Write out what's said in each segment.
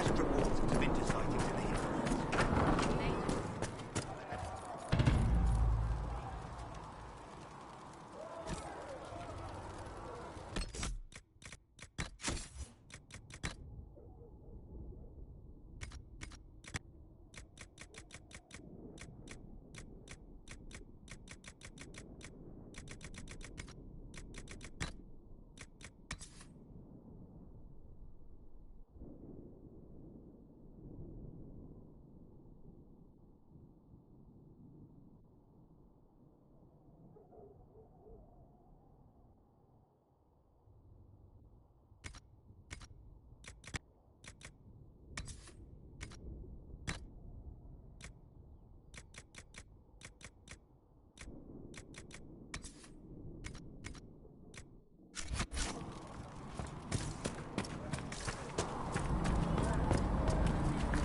reported reports of winter sightings in the hinterlands.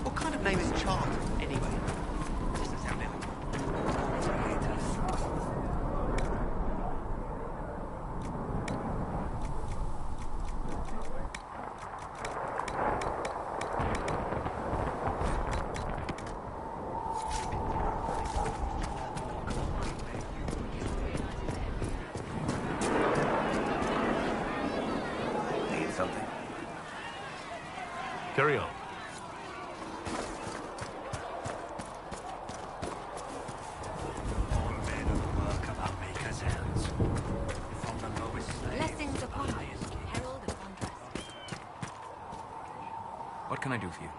What kind of name is Chart, anyway? Doesn't sound elegant. Need something? Carry on. What can I do for you?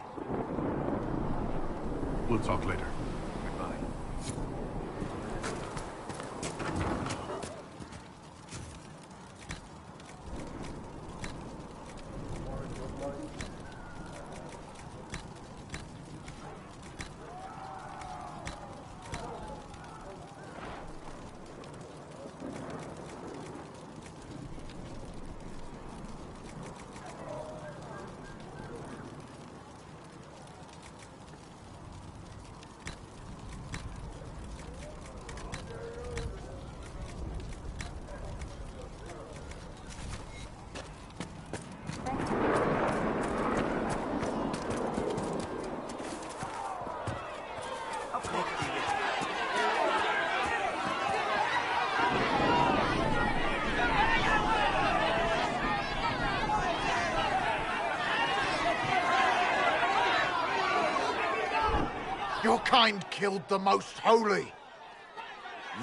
We'll talk later. Goodbye. Your kind killed the most holy.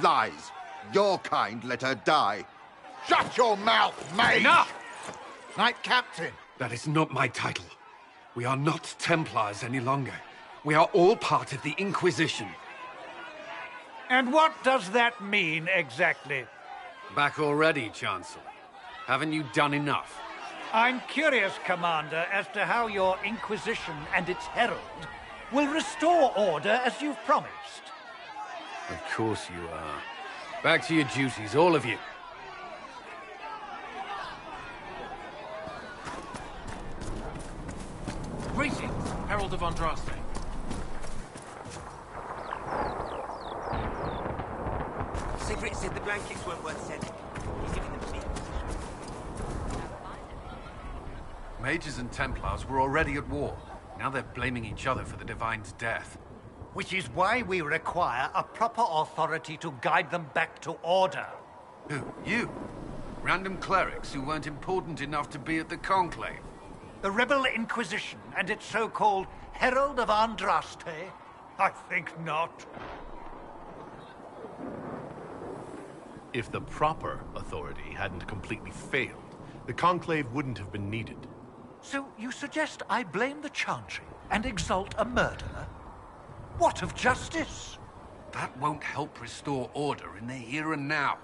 Lies. Your kind let her die. Shut your mouth, mate! Enough! Knight Captain. That is not my title. We are not Templars any longer. We are all part of the Inquisition. And what does that mean, exactly? Back already, Chancellor. Haven't you done enough? I'm curious, Commander, as to how your Inquisition and its herald will restore order as you've promised. Of course you are. Back to your duties, all of you. Greetings, Herald of Andraste. Sigrid said the blankets weren't worth sending. He's giving them to me. Mages and Templars were already at war. Now they're blaming each other for the Divine's death. Which is why we require a proper authority to guide them back to order. Who? You? Random clerics who weren't important enough to be at the Conclave? The Rebel Inquisition and its so-called Herald of Andraste? I think not. If the proper authority hadn't completely failed, the Conclave wouldn't have been needed. So you suggest I blame the Chantry and exalt a murderer? What of justice? That won't help restore order in the here and now.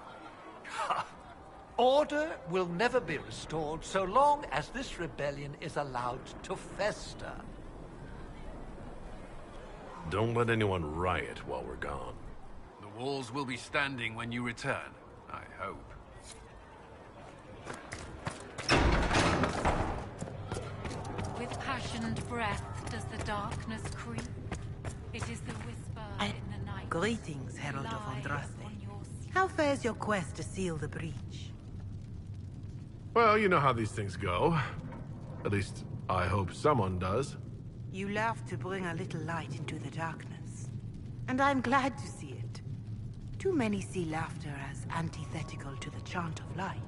Order will never be restored so long as this rebellion is allowed to fester. Don't let anyone riot while we're gone. The walls will be standing when you return, I hope. With passionate breath does the darkness creep. It is the whisper in the night. Greetings, Herald of Lies Andraste. on your sleep. How fares your quest to seal the breach? Well, you know how these things go. At least, I hope someone does. You love to bring a little light into the darkness. And I'm glad to see it. Too many see laughter as antithetical to the chant of light.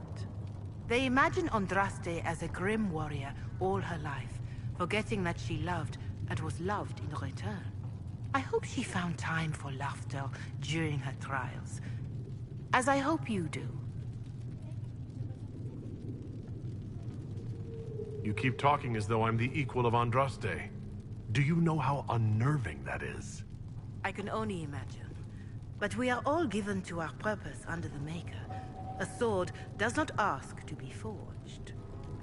They imagine Andraste as a grim warrior all her life, forgetting that she loved and was loved in return. I hope she found time for laughter during her trials, as I hope you do. You keep talking as though I'm the equal of Andraste. Do you know how unnerving that is? I can only imagine. But we are all given to our purpose under the Maker. A sword does not ask to be forged.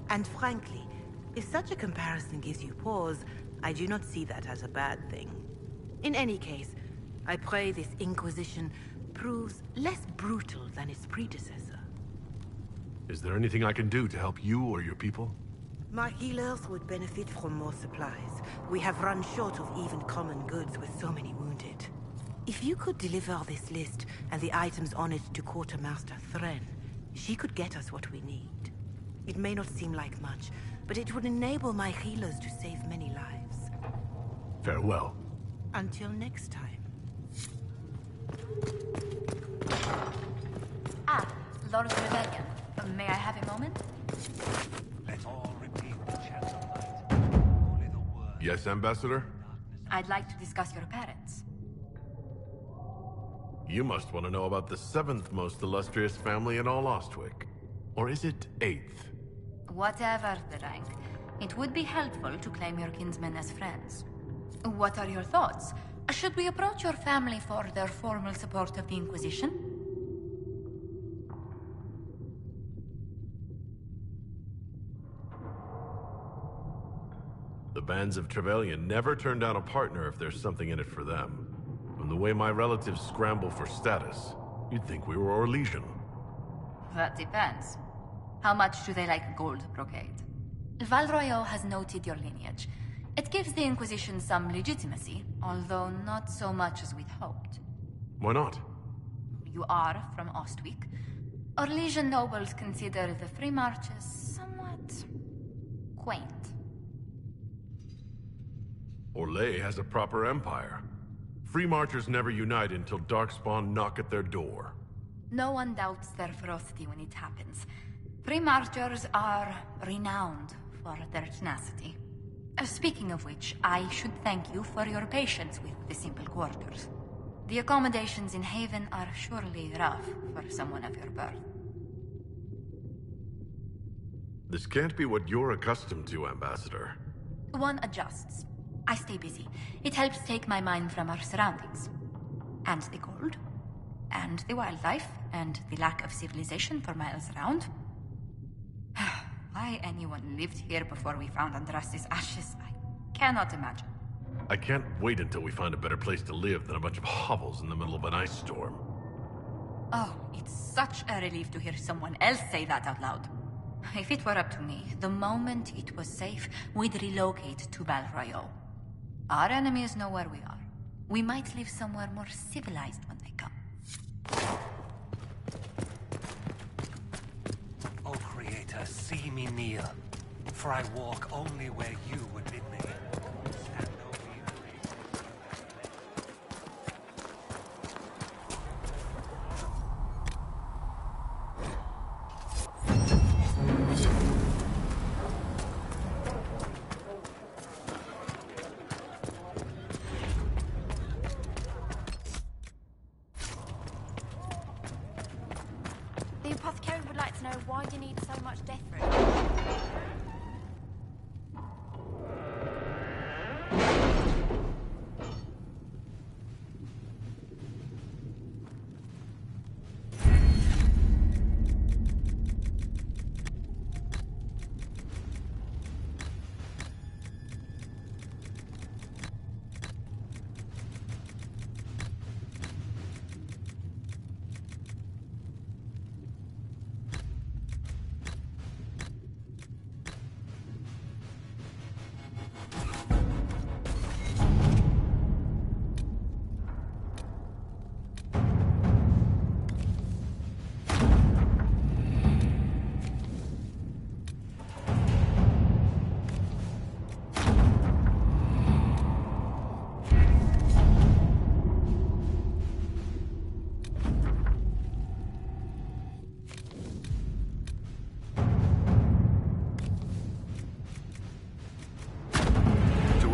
And frankly, if such a comparison gives you pause, I do not see that as a bad thing. In any case, I pray this Inquisition proves less brutal than its predecessor. Is there anything I can do to help you or your people? My healers would benefit from more supplies. We have run short of even common goods with so many wounded. If you could deliver this list and the items on it to Quartermaster Thren, she could get us what we need. It may not seem like much, but it would enable my healers to save many lives. Farewell. Until next time. Ah, Lord of Rebellion. May I have a moment? Let's all repeat the chant of light. Only the word. Yes, Ambassador? I'd like to discuss your parents. You must want to know about the 7th most illustrious family in all Ostwick. Or is it 8th? Whatever the rank, it would be helpful to claim your kinsmen as friends. What are your thoughts? Should we approach your family for their formal support of the Inquisition? The bands of Trevelyan never turn down a partner if there's something in it for them. From the way my relatives scramble for status, you'd think we were Orlesian. That depends. How much do they like gold brocade? Royaux has noted your lineage. It gives the Inquisition some legitimacy, although not so much as we'd hoped. Why not? You are from Ostwick. Orlesian nobles consider the free marches somewhat quaint. Orlais has a proper empire. Free marchers never unite until Darkspawn knock at their door. No one doubts their ferocity when it happens. Free marchers are renowned for their tenacity. Speaking of which, I should thank you for your patience with the simple quarters. The accommodations in Haven are surely rough for someone of your birth. This can't be what you're accustomed to, Ambassador. One adjusts. I stay busy. It helps take my mind from our surroundings. And the gold. And the wildlife. And the lack of civilization for miles around. Why anyone lived here before we found Andraste's ashes, I cannot imagine. I can't wait until we find a better place to live than a bunch of hovels in the middle of an ice storm. Oh, it's such a relief to hear someone else say that out loud. If it were up to me, the moment it was safe, we'd relocate to Royaux. Our enemies know where we are. We might live somewhere more civilized when they come. O Creator, see me kneel, for I walk only where you would bid me. Stand over you. The apothecary would like to know why you need so much death root.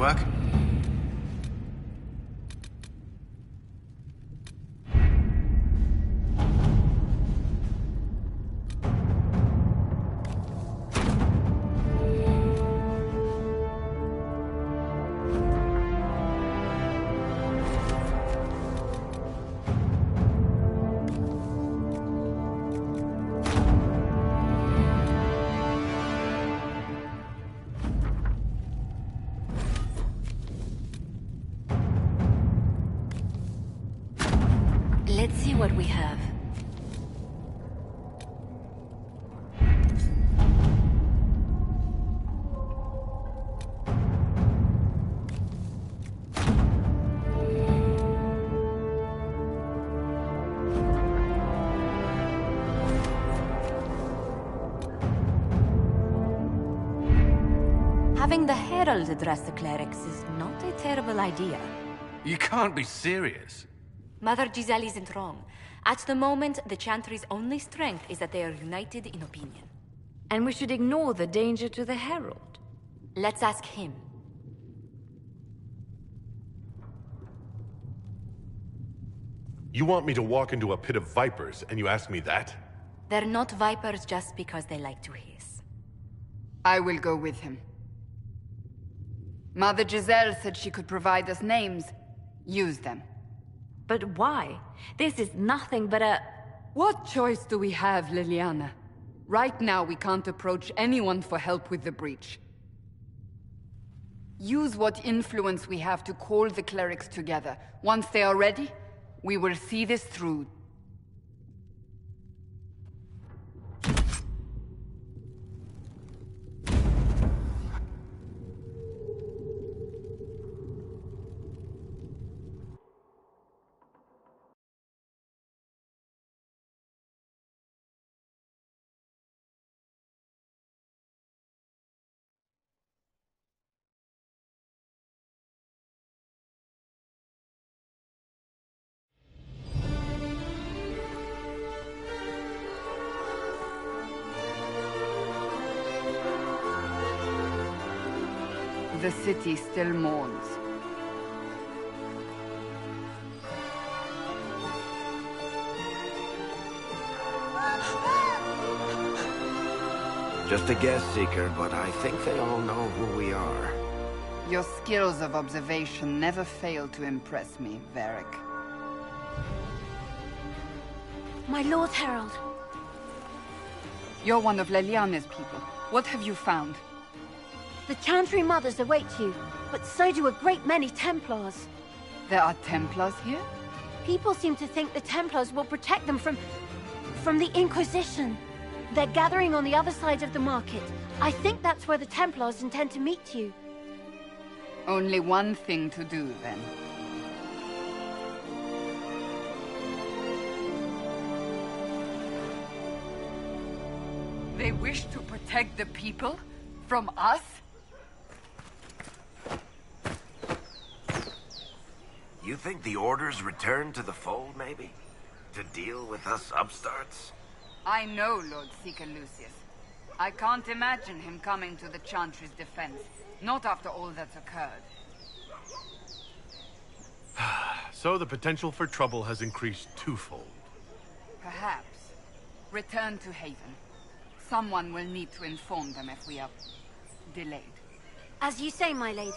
work? Let's see what we have. Having the Herald address the clerics is not a terrible idea. You can't be serious. Mother Giselle isn't wrong. At the moment, the Chantry's only strength is that they are united in opinion. And we should ignore the danger to the Herald. Let's ask him. You want me to walk into a pit of vipers, and you ask me that? They're not vipers just because they like to hiss. I will go with him. Mother Giselle said she could provide us names. Use them. But why? This is nothing but a... What choice do we have, Liliana? Right now, we can't approach anyone for help with the breach. Use what influence we have to call the clerics together. Once they are ready, we will see this through. The city still mourns. Just a guess, Seeker, but I think they all know who we are. Your skills of observation never fail to impress me, Varric. My Lord Herald. You're one of Leliane's people. What have you found? The Chantry Mothers await you, but so do a great many Templars. There are Templars here? People seem to think the Templars will protect them from the Inquisition. They're gathering on the other side of the market. I think that's where the Templars intend to meet you. Only one thing to do, then. They wish to protect the people? From us? You think the Order's returned to the fold, maybe? To deal with us upstarts? I know Lord Seeker Lucius. I can't imagine him coming to the Chantry's defense. Not after all that's occurred. So the potential for trouble has increased twofold. Perhaps. Return to Haven. Someone will need to inform them if we are delayed. As you say, my lady.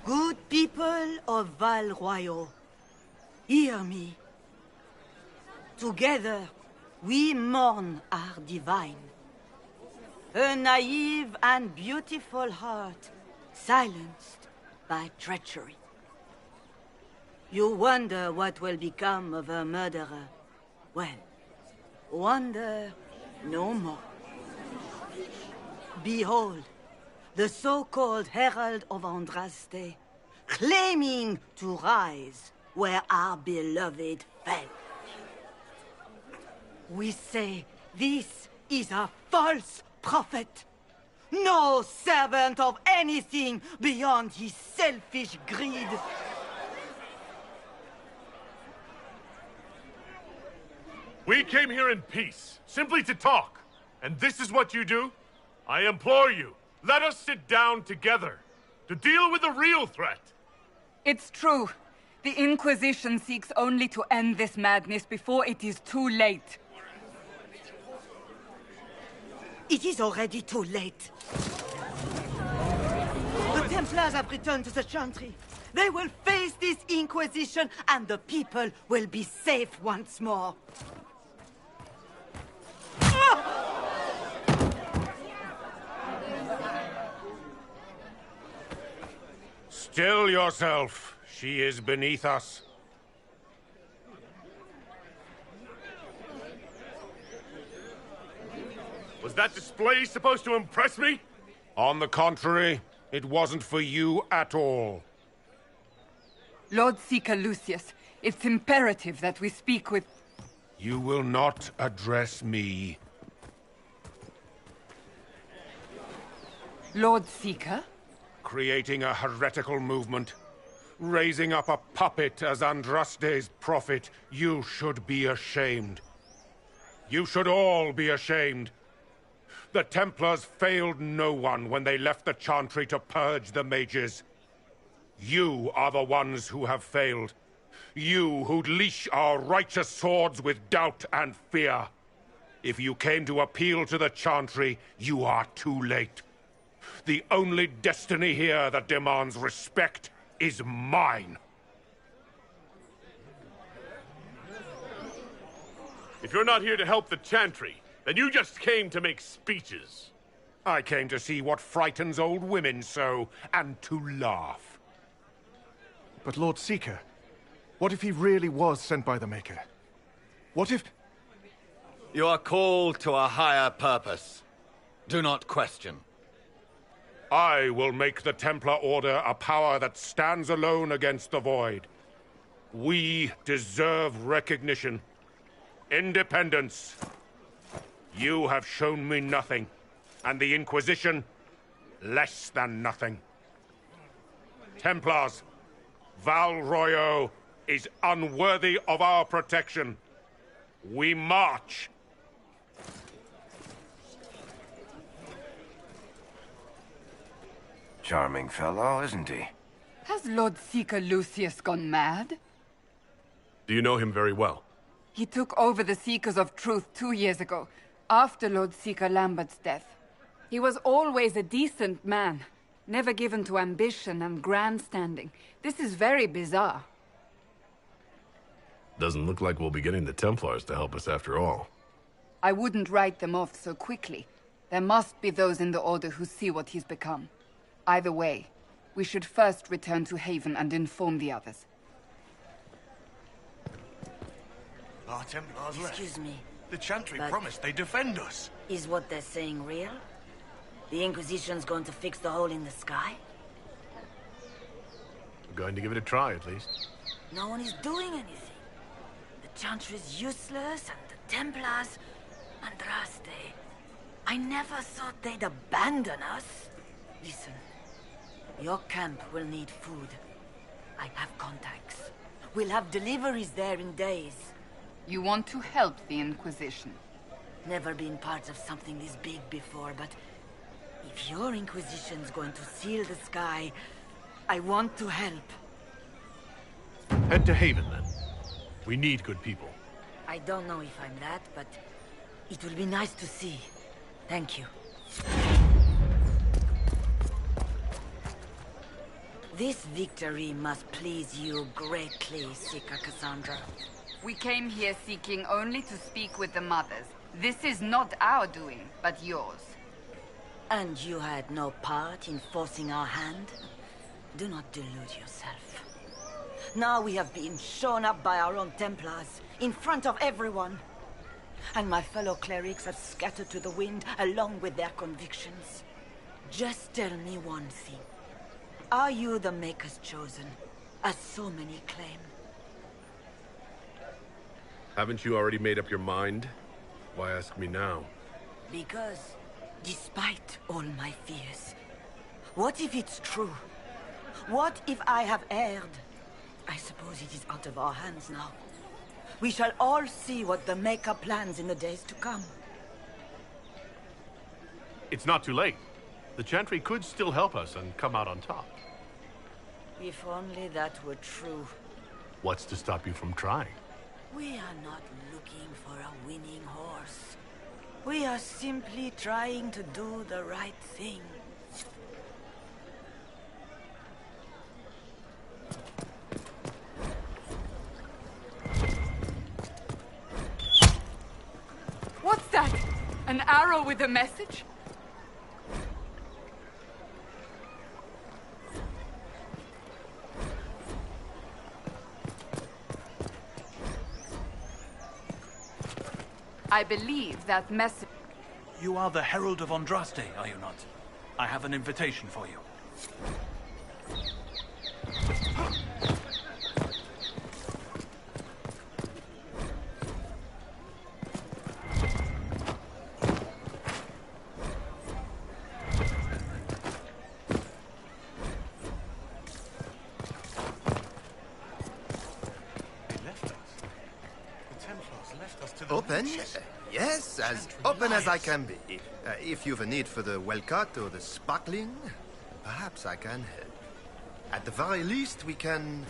Good people of Royaux, hear me. Together, we mourn our divine. Her naive and beautiful heart, silenced by treachery. You wonder what will become of her murderer. Well, wonder no more. Behold, the so-called Herald of Andraste, claiming to rise where our beloved fell. We say this is a false prophet. No servant of anything beyond his selfish greed. We came here in peace, simply to talk. And this is what you do? I implore you, let us sit down together to deal with the real threat. It's true. The Inquisition seeks only to end this madness before it is too late. It is already too late. The Templars have returned to the Chantry. They will face this Inquisition, and the people will be safe once more. Still yourself. She is beneath us. Was that display supposed to impress me? On the contrary, it wasn't for you at all. Lord Seeker Lucius, it's imperative that we speak with... You will not address me. Lord Seeker? Creating a heretical movement. Raising up a puppet as Andraste's prophet. You should be ashamed. You should all be ashamed. The Templars failed no one when they left the Chantry to purge the mages. You are the ones who have failed. You who'd leash our righteous swords with doubt and fear. If you came to appeal to the Chantry, you are too late. The only destiny here that demands respect is mine. If you're not here to help the Chantry, then you just came to make speeches. I came to see what frightens old women so, and to laugh. But Lord Seeker, what if he really was sent by the Maker? What if... You are called to a higher purpose. Do not question. I will make the Templar Order a power that stands alone against the Void. We deserve recognition. Independence. You have shown me nothing, and the Inquisition, less than nothing. Templars, Royaux is unworthy of our protection. We march. Charming fellow, isn't he? Has Lord Seeker Lucius gone mad? Do you know him very well? He took over the Seekers of Truth 2 years ago, after Lord Seeker Lambert's death. He was always a decent man, never given to ambition and grandstanding. This is very bizarre. Doesn't look like we'll be getting the Templars to help us after all. I wouldn't write them off so quickly. There must be those in the Order who see what he's become. Either way, we should first return to Haven and inform the others. Our Templars left. Excuse me. The Chantry but promised they'd defend us. Is what they're saying real? The Inquisition's going to fix the hole in the sky? We're going to give it a try, at least. No one is doing anything. The Chantry's useless, and the Templars... Andraste. I never thought they'd abandon us. Listen. Your camp will need food. I have contacts. We'll have deliveries there in days. You want to help the Inquisition? Never been part of something this big before, but... if your Inquisition's going to seal the sky, I want to help. Head to Haven, then. We need good people. I don't know if I'm that, but... it will be nice to see. Thank you. This victory must please you greatly, Seeker Cassandra. We came here seeking only to speak with the mothers. This is not our doing, but yours. And you had no part in forcing our hand? Do not delude yourself. Now we have been shown up by our own Templars, in front of everyone. And my fellow clerics have scattered to the wind along with their convictions. Just tell me one thing. Are you the Maker's chosen, as so many claim? Haven't you already made up your mind? Why ask me now? Because, despite all my fears, what if it's true? What if I have erred? I suppose it is out of our hands now. We shall all see what the Maker plans in the days to come. It's not too late. The Chantry could still help us and come out on top. If only that were true. What's to stop you from trying? We are not looking for a winning horse. We are simply trying to do the right thing. What's that? An arrow with a message? I believe that message... You are the Herald of Andraste, are you not? I have an invitation for you. Open? Yes, as open as I can be. If you've a need for the well-cut or the sparkling, perhaps I can help. At the very least, we can...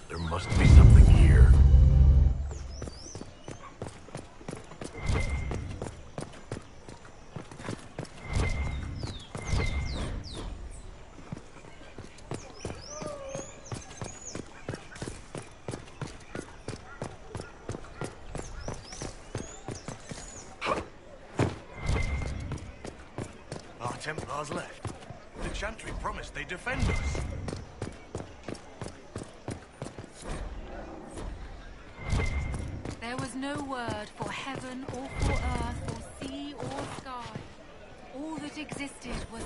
There must be something here. Our Templars left. The Chantry promised they'd defend us. There was no word for heaven or for earth or sea or sky. All that existed was...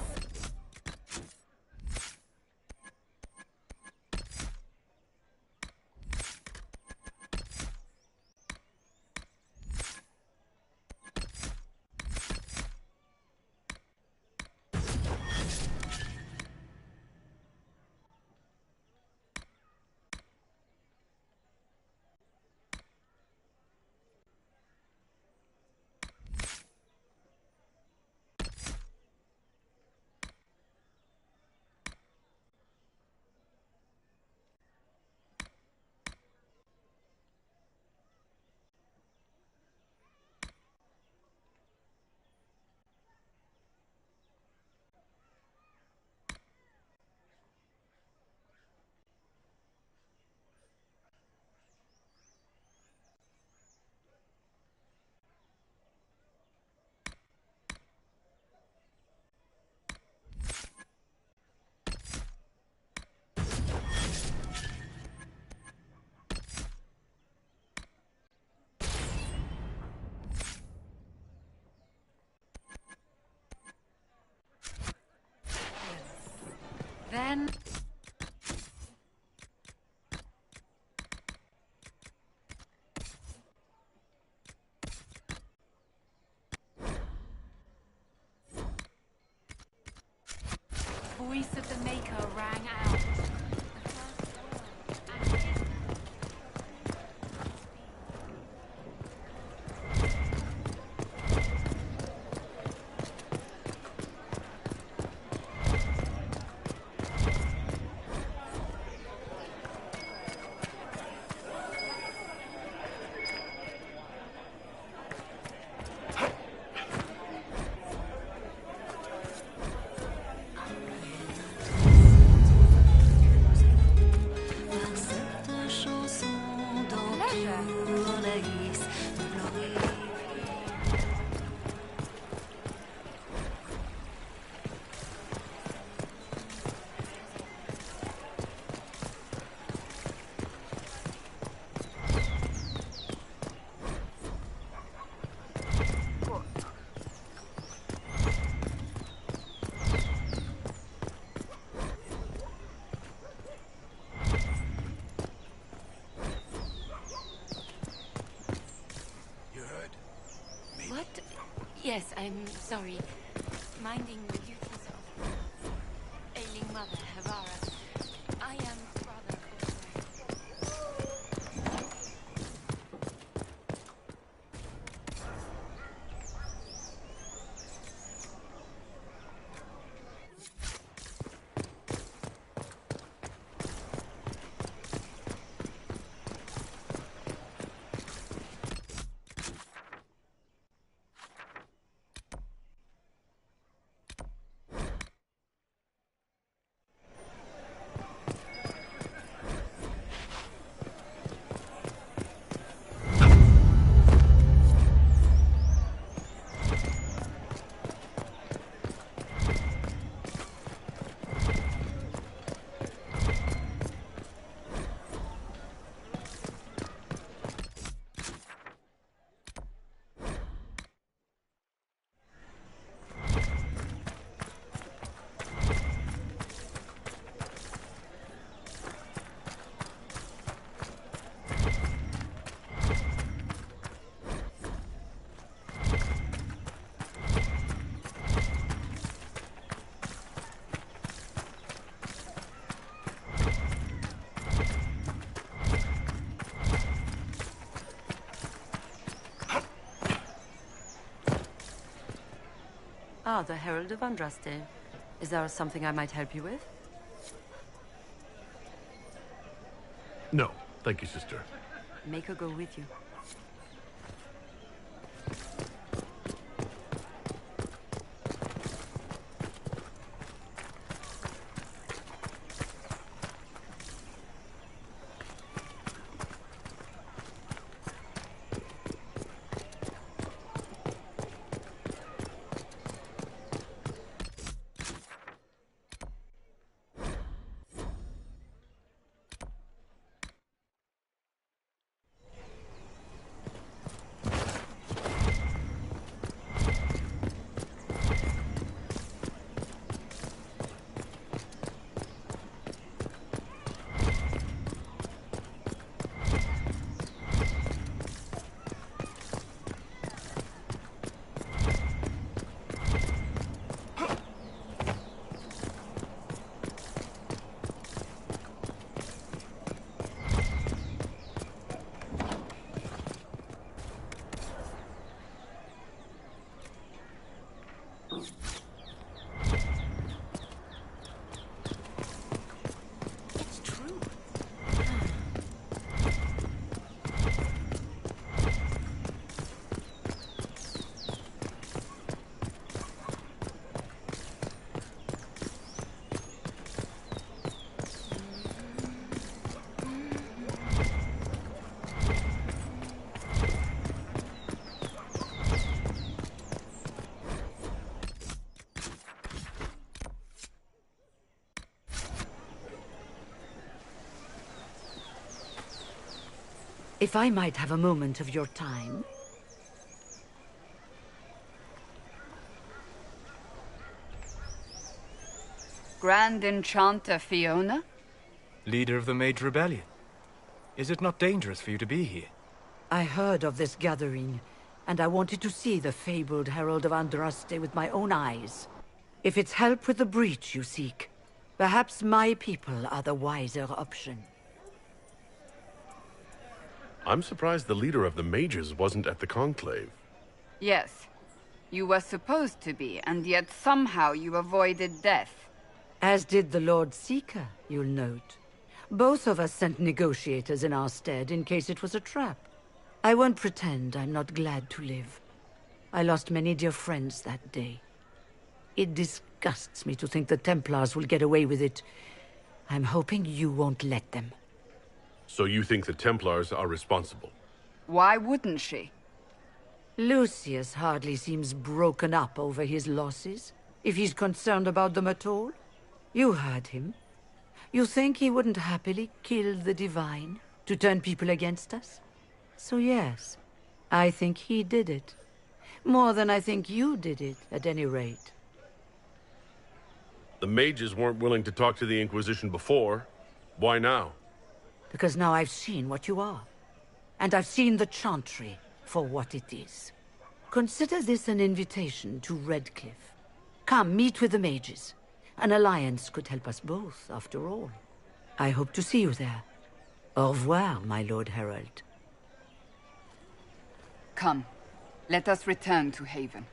When... voice of the Maker rang out. Yes, I'm sorry. Minding the duties of ailing mother, Havara. I am rather Ah, the Herald of Andraste. Is there something I might help you with? No, thank you, sister. Make her go with you. If I might have a moment of your time. Grand Enchanter Fiona? Leader of the Mage Rebellion. Is it not dangerous for you to be here? I heard of this gathering, and I wanted to see the fabled Herald of Andraste with my own eyes. If it's help with the breach you seek, perhaps my people are the wiser option. I'm surprised the leader of the mages wasn't at the conclave. Yes. You were supposed to be, and yet somehow you avoided death. As did the Lord Seeker, you'll note. Both of us sent negotiators in our stead in case it was a trap. I won't pretend I'm not glad to live. I lost many dear friends that day. It disgusts me to think the Templars will get away with it. I'm hoping you won't let them. So you think the Templars are responsible? Why wouldn't she? Lucius hardly seems broken up over his losses, if he's concerned about them at all. You heard him. You think he wouldn't happily kill the Divine to turn people against us? So yes, I think he did it. More than I think you did it, at any rate. The mages weren't willing to talk to the Inquisition before. Why now? Because now I've seen what you are. And I've seen the Chantry for what it is. Consider this an invitation to Redcliffe. Come, meet with the mages. An alliance could help us both, after all. I hope to see you there. Au revoir, my Lord Herald. Come, let us return to Haven.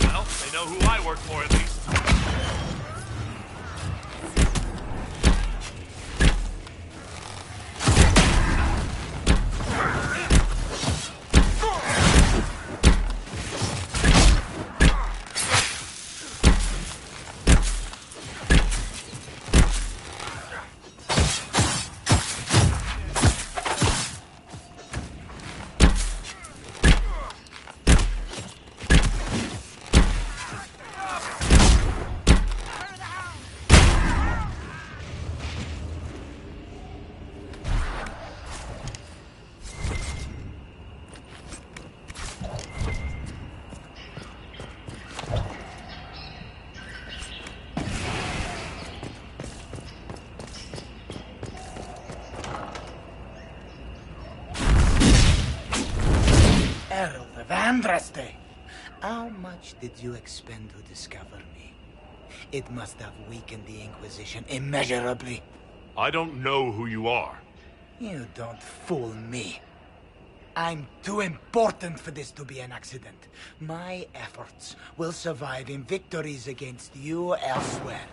Well, they know who I work for, at least. Herald of Andraste! How much did you expend to discover me? It must have weakened the Inquisition immeasurably. I don't know who you are. You don't fool me. I'm too important for this to be an accident. My efforts will survive in victories against you elsewhere.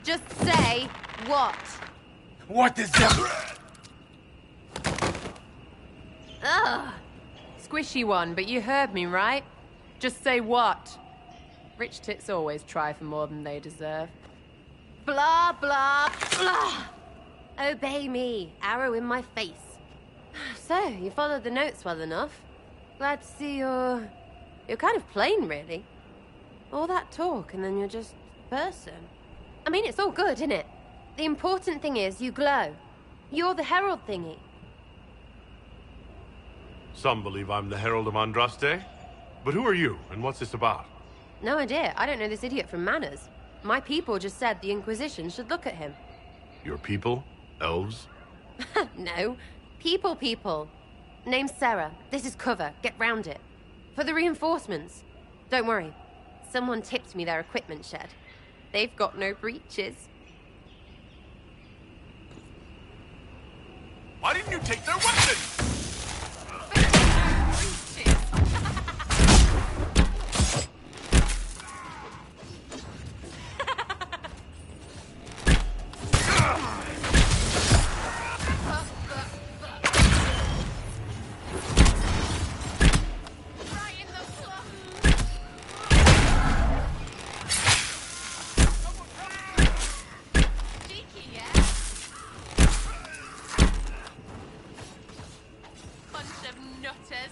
Just say what? What is that? Ugh. Squishy one, but you heard me, right? Just say what? Rich tits always try for more than they deserve. Blah, blah, blah. Obey me. Arrow in my face. So, you followed the notes well enough. Glad to see you're kind of plain, really. All that talk, and then you're just a person. I mean, it's all good, isn't it? The important thing is you glow. You're the herald thingy. Some believe I'm the Herald of Andraste. But who are you, and what's this about? No idea. I don't know this idiot from Manners. My people just said the Inquisition should look at him. Your people? Elves? No. People. Name's Sarah. This is cover. Get round it. For the reinforcements. Don't worry. Someone tipped me their equipment shed. They've got no breaches. Why didn't you take their weapons? nutters.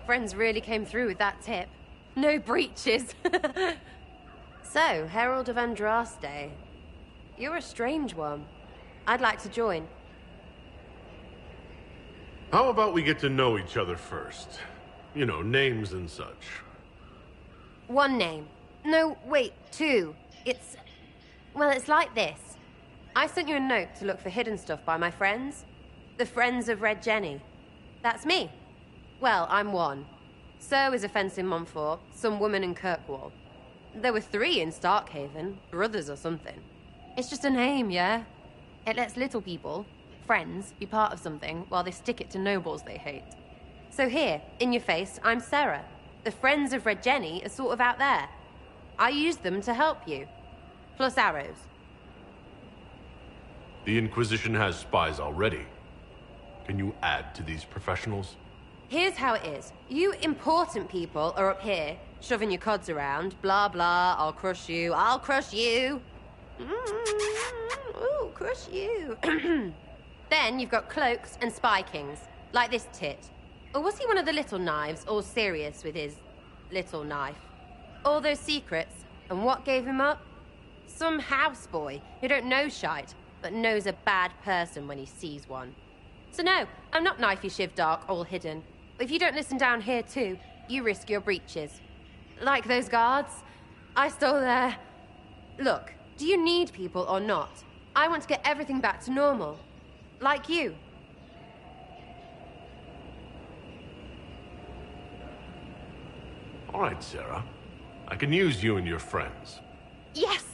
Friends really came through with that tip. No breaches. So, Herald of Andraste. You're a strange one. I'd like to join. How about we get to know each other first? You know, names and such. One name. No, wait, two. Well, it's like this. I sent you a note to look for hidden stuff by my friends. The Friends of Red Jenny. That's me. Well, I'm one. So is a fence in Montfort, some woman in Kirkwall. There were 3 in Starkhaven, brothers or something. It's just a name, yeah? It lets little people, friends, be part of something while they stick it to nobles they hate. So here, in your face, I'm Sarah. The Friends of Red Jenny are sort of out there. I use them to help you. Plus arrows. The Inquisition has spies already. Can you add to these professionals? Here's how it is. You important people are up here, shoving your cods around. Blah, blah, I'll crush you, I'll crush you. Ooh, crush you. Then you've got cloaks and spy kings, like this tit. Or was he one of the little knives, all serious with his little knife? All those secrets, and what gave him up? Some houseboy who don't know shite, but knows a bad person when he sees one. So no, I'm not knifey shiv dark, all hidden. If you don't listen down here too, you risk your breeches. Like those guards, I stole their... Look, do you need people or not? I want to get everything back to normal. Like you. All right, Sarah. I can use you and your friends. Yes!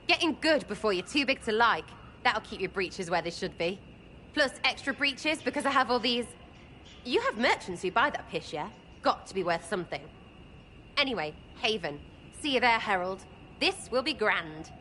Getting good before you're too big to like. That'll keep your breeches where they should be. Plus extra breeches because I have all these... You have merchants who buy that piss, yeah? Got to be worth something. Anyway, Haven. See you there, Herald. This will be grand.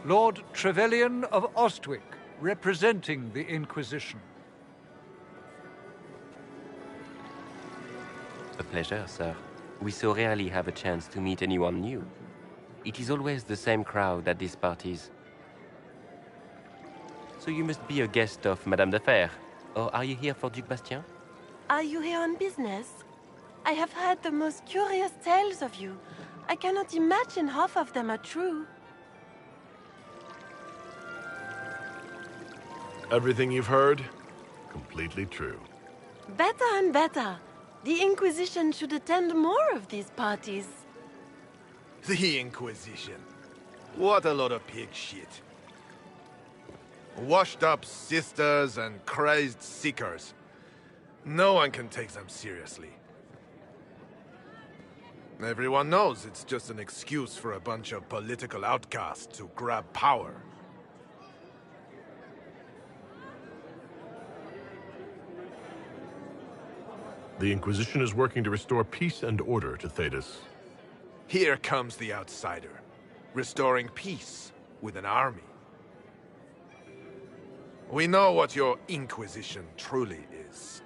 Lord Trevelyan of Ostwick, representing the Inquisition. A pleasure, sir. We so rarely have a chance to meet anyone new. It is always the same crowd at these parties. So you must be a guest of Madame de Fer, or are you here for Duc Bastien? Are you here on business? I have heard the most curious tales of you. I cannot imagine half of them are true. Everything you've heard? Completely true. Better and better. The Inquisition should attend more of these parties. The Inquisition. What a lot of pig shit. Washed up sisters and crazed seekers. No one can take them seriously. Everyone knows it's just an excuse for a bunch of political outcasts to grab power. The Inquisition is working to restore peace and order to Thedas. Here comes the outsider, restoring peace with an army. We know what your Inquisition truly is.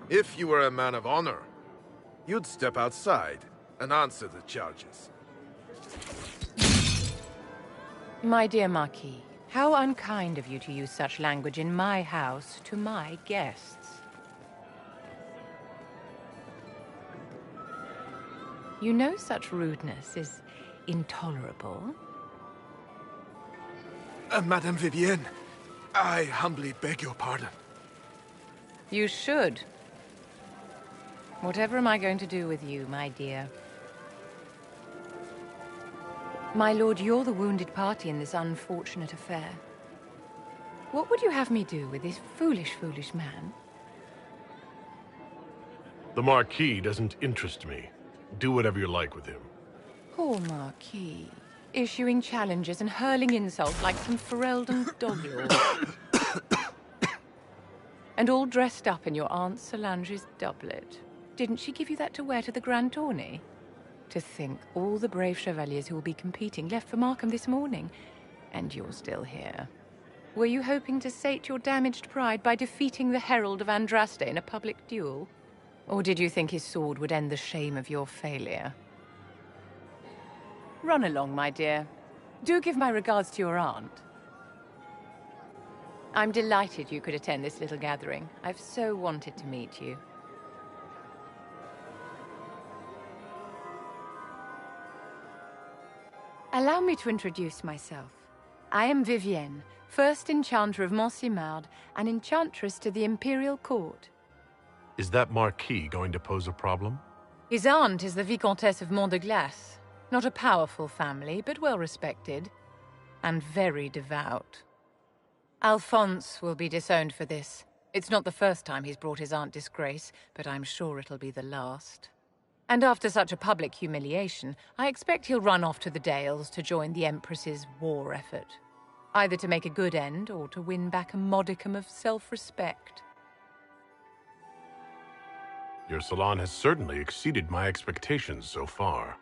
If you were a man of honor, you'd step outside and answer the charges. My dear Marquis, how unkind of you to use such language in my house to my guests. You know such rudeness is intolerable? Madame Vivienne, I humbly beg your pardon. You should. Whatever am I going to do with you, my dear? My lord, you're the wounded party in this unfortunate affair. What would you have me do with this foolish, foolish man? The Marquis doesn't interest me. Do whatever you like with him. Poor Marquis. Issuing challenges and hurling insults like some Ferelden doglord. And all dressed up in your Aunt Solange's doublet. Didn't she give you that to wear to the Grand Tourney? To think all the brave chevaliers who will be competing left for Markham this morning, and you're still here. Were you hoping to sate your damaged pride by defeating the Herald of Andraste in a public duel? Or did you think his sword would end the shame of your failure? Run along, my dear. Do give my regards to your aunt. I'm delighted you could attend this little gathering. I've so wanted to meet you. Allow me to introduce myself. I am Vivienne, first Enchanter of Montsimard and Enchantress to the Imperial Court. Is that Marquis going to pose a problem? His aunt is the Vicomtesse of Mont de Glace. Not a powerful family, but well respected. And very devout. Alphonse will be disowned for this. It's not the first time he's brought his aunt disgrace, but I'm sure it'll be the last. And after such a public humiliation, I expect he'll run off to the Dales to join the Empress's war effort. Either to make a good end, or to win back a modicum of self-respect. Your salon has certainly exceeded my expectations so far.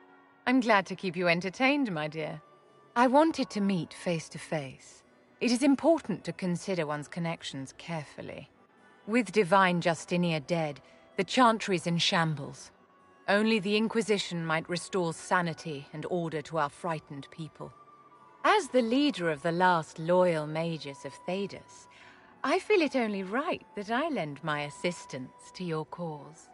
I'm glad to keep you entertained, my dear. I wanted to meet face to face. It is important to consider one's connections carefully. With Divine Justinia dead, the Chantry's in shambles. Only the Inquisition might restore sanity and order to our frightened people. As the leader of the last loyal mages of Thedas, I feel it only right that I lend my assistance to your cause.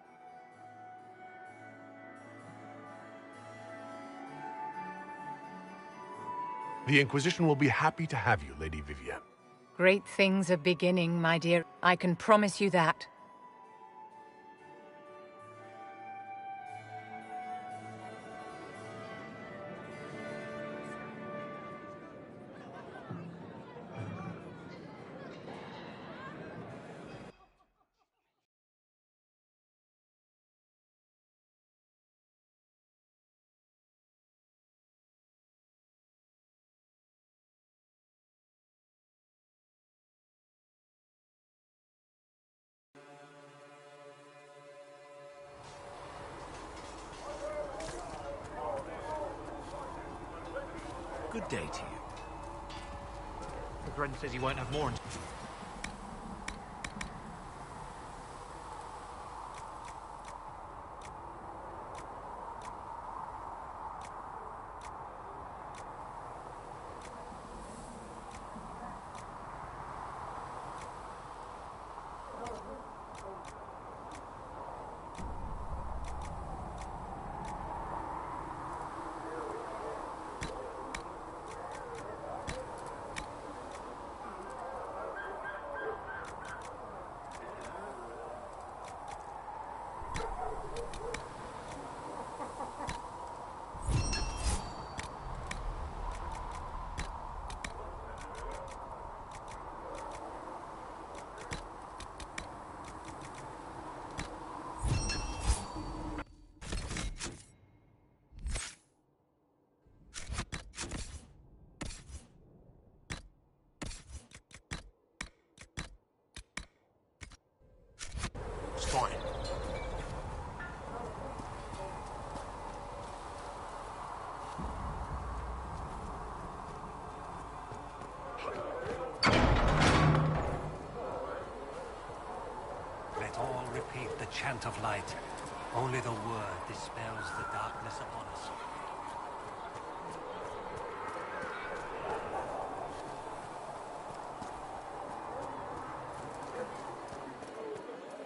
The Inquisition will be happy to have you, Lady Vivienne. Great things are beginning, my dear. I can promise you that. Good day to you. The friend says you won't have more. Fine. Let all repeat the chant of light. Only the word dispels the darkness upon us.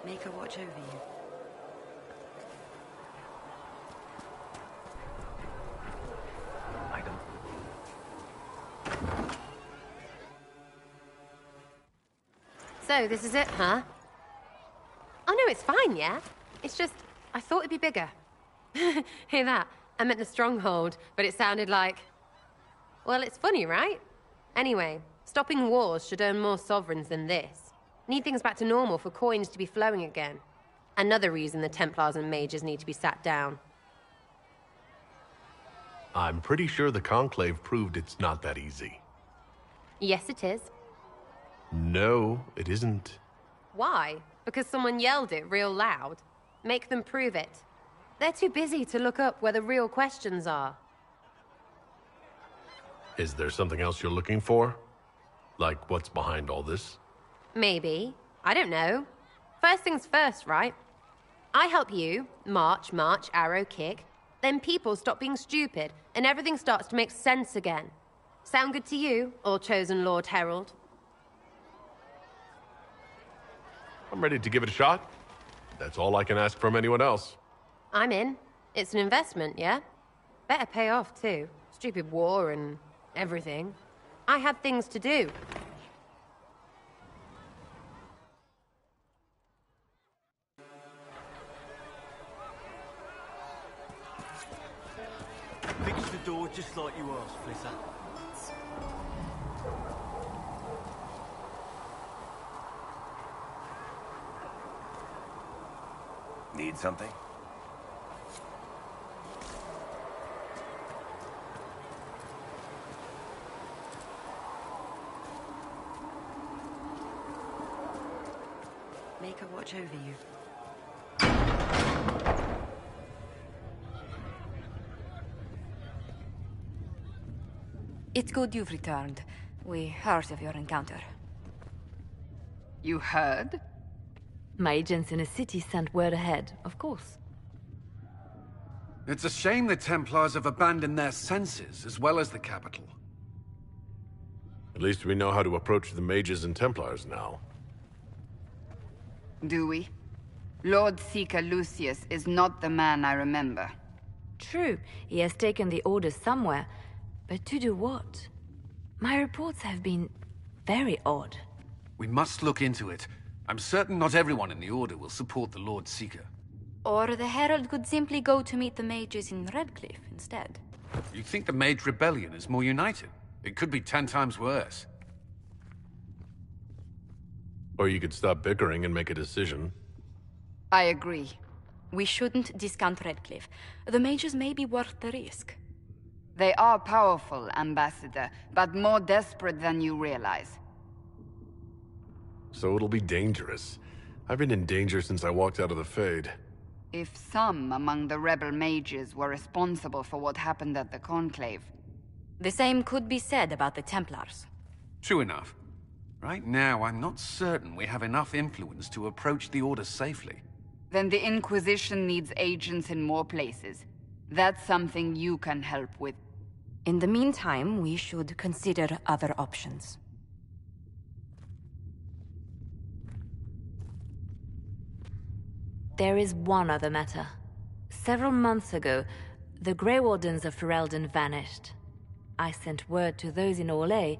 Make her watch over you. So, this is it, huh? Oh no, it's fine, yeah? It's just, I thought it'd be bigger. Hear that? I meant the stronghold, but it sounded like... Well, it's funny, right? Anyway, stopping wars should earn more sovereigns than this. Need things back to normal for coins to be flowing again. Another reason the Templars and mages need to be sat down. I'm pretty sure the Conclave proved it's not that easy. Yes, it is. No, it isn't. Why? Because someone yelled it real loud? Make them prove it. They're too busy to look up where the real questions are. Is there something else you're looking for? Like what's behind all this? Maybe. I don't know. First things first, right? I help you, march, arrow, kick. Then people stop being stupid, and everything starts to make sense again. Sound good to you, all-chosen Lord Herald? I'm ready to give it a shot. That's all I can ask from anyone else. I'm in. It's an investment, yeah? Better pay off, too. Stupid war and everything. I had things to do. Fix the door just like you asked, Flisser. Need something? Make her watch over you. It's good you've returned. We heard of your encounter. You heard? My agents in the city sent word ahead, of course. It's a shame the Templars have abandoned their senses, as well as the capital. At least we know how to approach the mages and Templars now. Do we? Lord Seeker Lucius is not the man I remember. True, he has taken the orders somewhere, but to do what? My reports have been very odd. We must look into it. I'm certain not everyone in the Order will support the Lord Seeker. Or the Herald could simply go to meet the mages in Redcliffe instead. You think the Mage Rebellion is more united? It could be 10 times worse. Or you could stop bickering and make a decision. I agree. We shouldn't discount Redcliffe. The mages may be worth the risk. They are powerful, Ambassador, but more desperate than you realize. So it'll be dangerous. I've been in danger since I walked out of the Fade. If some among the rebel mages were responsible for what happened at the Conclave... The same could be said about the Templars. True enough. Right now, I'm not certain we have enough influence to approach the Order safely. Then the Inquisition needs agents in more places. That's something you can help with. In the meantime, we should consider other options. There is one other matter. Several months ago, the Grey Wardens of Ferelden vanished. I sent word to those in Royaux,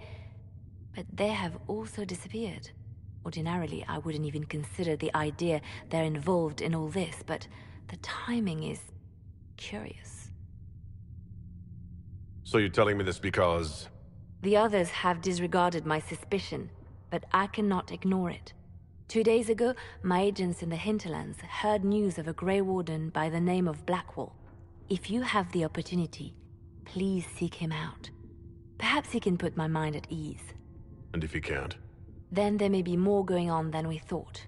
but they have also disappeared. Ordinarily, I wouldn't even consider the idea they're involved in all this, but the timing is curious. So you're telling me this because... The others have disregarded my suspicion, but I cannot ignore it. 2 days ago, my agents in the hinterlands heard news of a Grey Warden by the name of Blackwall. If you have the opportunity, please seek him out. Perhaps he can put my mind at ease. And if he can't? Then there may be more going on than we thought.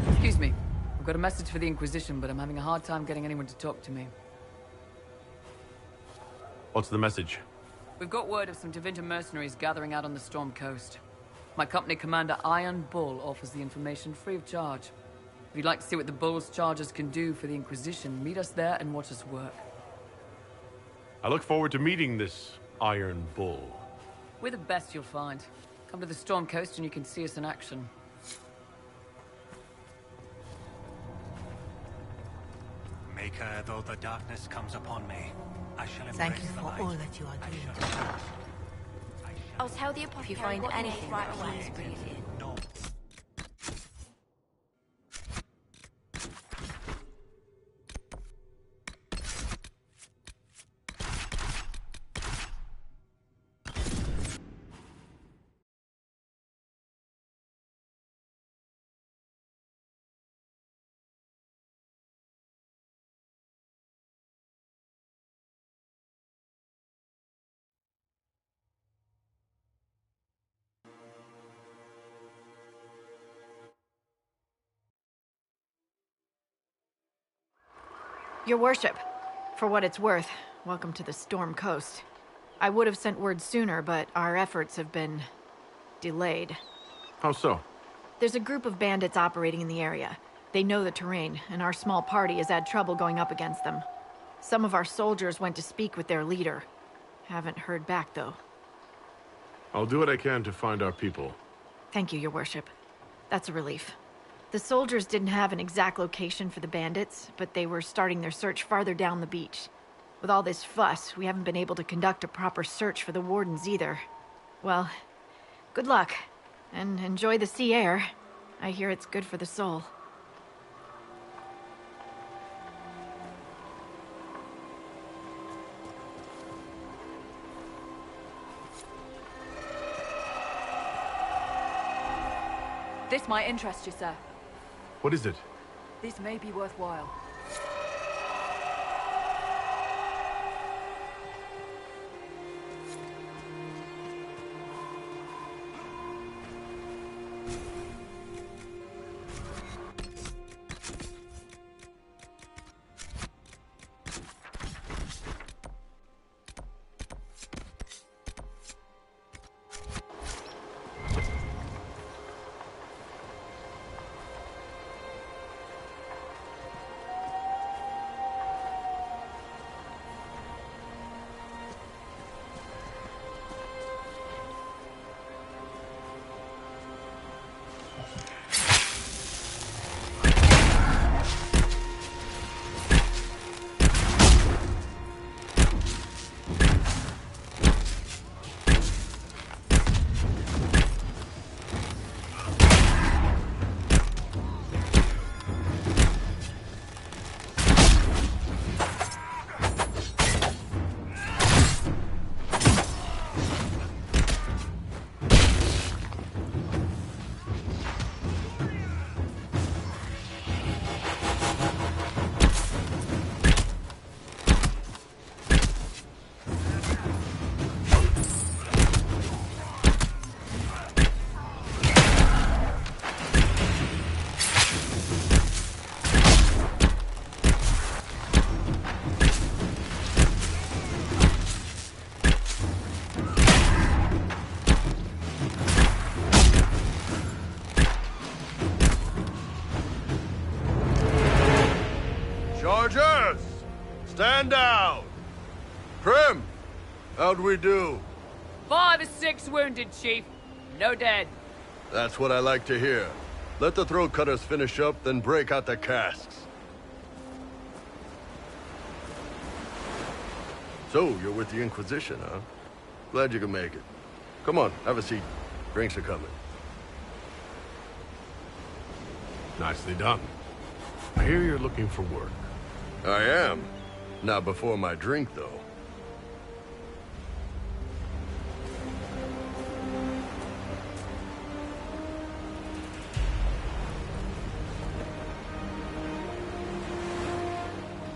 Excuse me. I've got a message for the Inquisition, but I'm having a hard time getting anyone to talk to me. What's the message? We've got word of some Tevinter mercenaries gathering out on the Storm Coast. My company commander, Iron Bull, offers the information free of charge. If you'd like to see what the Bull's charges can do for the Inquisition, meet us there and watch us work. I look forward to meeting this Iron Bull. We're the best you'll find. Come to the Storm Coast and you can see us in action. Maker, though the darkness comes upon me, I shall embrace Thank you the for light. all that you are doing. I'll tell the apothecary. If you find anything, right please away. bring it in. Your worship, for what it's worth, welcome to the Storm Coast. I would have sent word sooner, but our efforts have been delayed. How so? There's a group of bandits operating in the area. They know the terrain, and our small party has had trouble going up against them. Some of our soldiers went to speak with their leader. Haven't heard back, though. I'll do what I can to find our people. Thank you, your worship. That's a relief. The soldiers didn't have an exact location for the bandits, but they were starting their search farther down the beach. With all this fuss, we haven't been able to conduct a proper search for the wardens either. Well, good luck, and enjoy the sea air. I hear it's good for the soul. This might interest you, sir. What is it? This may be worthwhile. Chargers! Stand down! Prim! How'd we do? 5 or 6 wounded, Chief. No dead. That's what I like to hear. Let the throat cutters finish up, then break out the casks. So, you're with the Inquisition, huh? Glad you can make it. Come on, have a seat. Drinks are coming. Nicely done. I hear you're looking for work. I am. Not before my drink, though.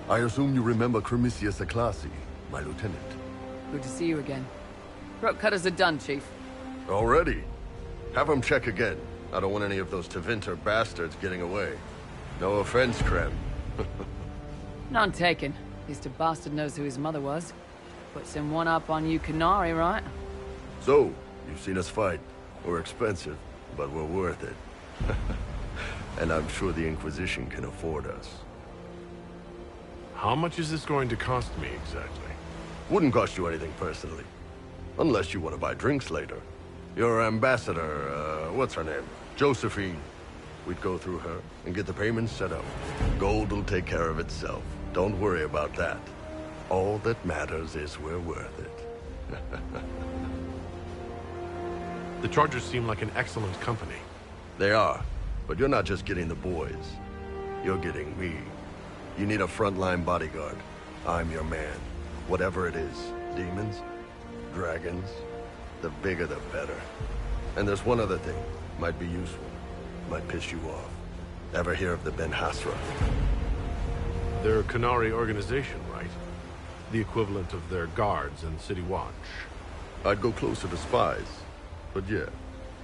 I assume you remember Cremisius Aclassi, my lieutenant. Good to see you again. Throat cutters are done, Chief. Already? Have him check again. I don't want any of those Tevinter bastards getting away. No offense, Krem. None taken. At least a bastard knows who his mother was. Puts him one up on you Canary, right? So, you've seen us fight. We're expensive, but we're worth it. And I'm sure the Inquisition can afford us. How much is this going to cost me, exactly? Wouldn't cost you anything personally. Unless you want to buy drinks later. Your ambassador, what's her name? Josephine. We'd go through her and get the payments set up. Gold will take care of itself. Don't worry about that. All that matters is we're worth it. The Chargers seem like an excellent company. They are, but you're not just getting the boys. You're getting me. You need a frontline bodyguard. I'm your man. Whatever it is. Demons? Dragons? The bigger the better. And there's one other thing. Might be useful. Might piss you off. Ever hear of the Ben Hasra? They're a Qunari organization, right? The equivalent of their guards and City Watch. I'd go closer to spies. But yeah,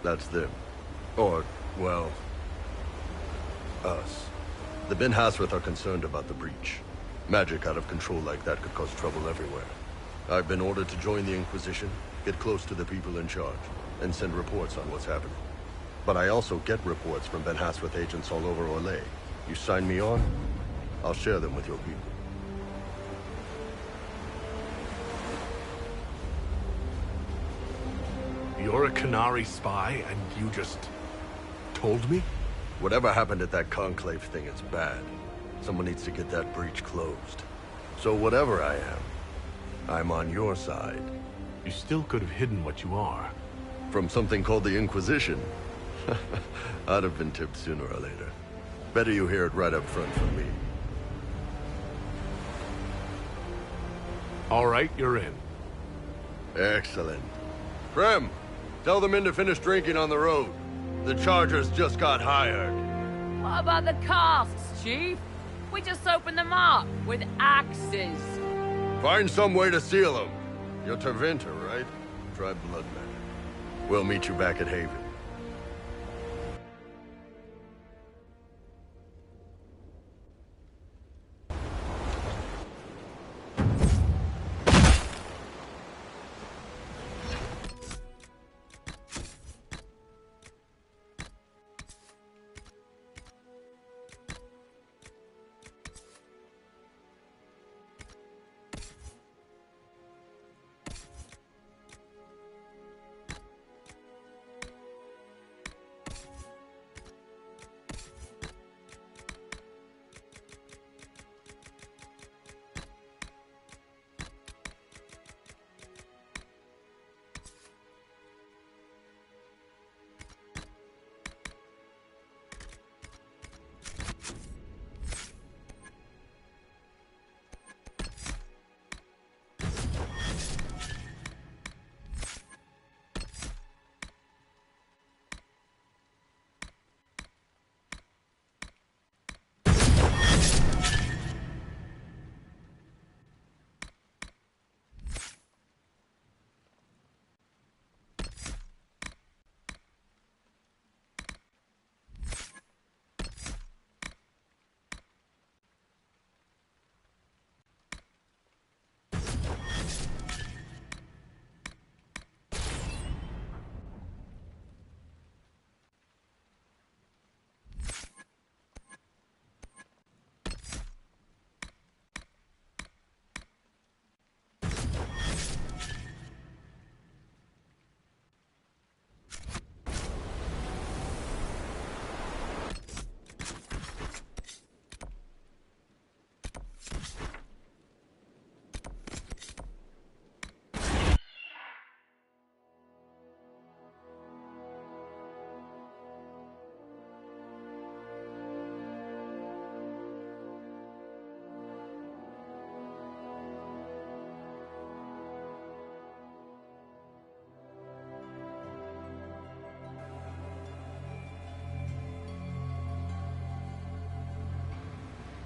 that's them. Or, well, us. The Ben Hasrath are concerned about the breach. Magic out of control like that could cause trouble everywhere. I've been ordered to join the Inquisition, get close to the people in charge, and send reports on what's happening. But I also get reports from Ben Hasrath agents all over Royaux. You sign me on, I'll share them with your people. You're a Qunari spy, and you just told me? Whatever happened at that conclave thing is bad. Someone needs to get that breach closed. So whatever I am, I'm on your side. You still could have hidden what you are. From something called the Inquisition? I'd have been tipped sooner or later. Better you hear it right up front from me. All right, you're in. Excellent. Prem, tell the men to finish drinking on the road. The Chargers just got hired. What about the casks, Chief? We just opened them up with axes. Find some way to seal them. You're Tervinter, right? Try blood matter. We'll meet you back at Haven.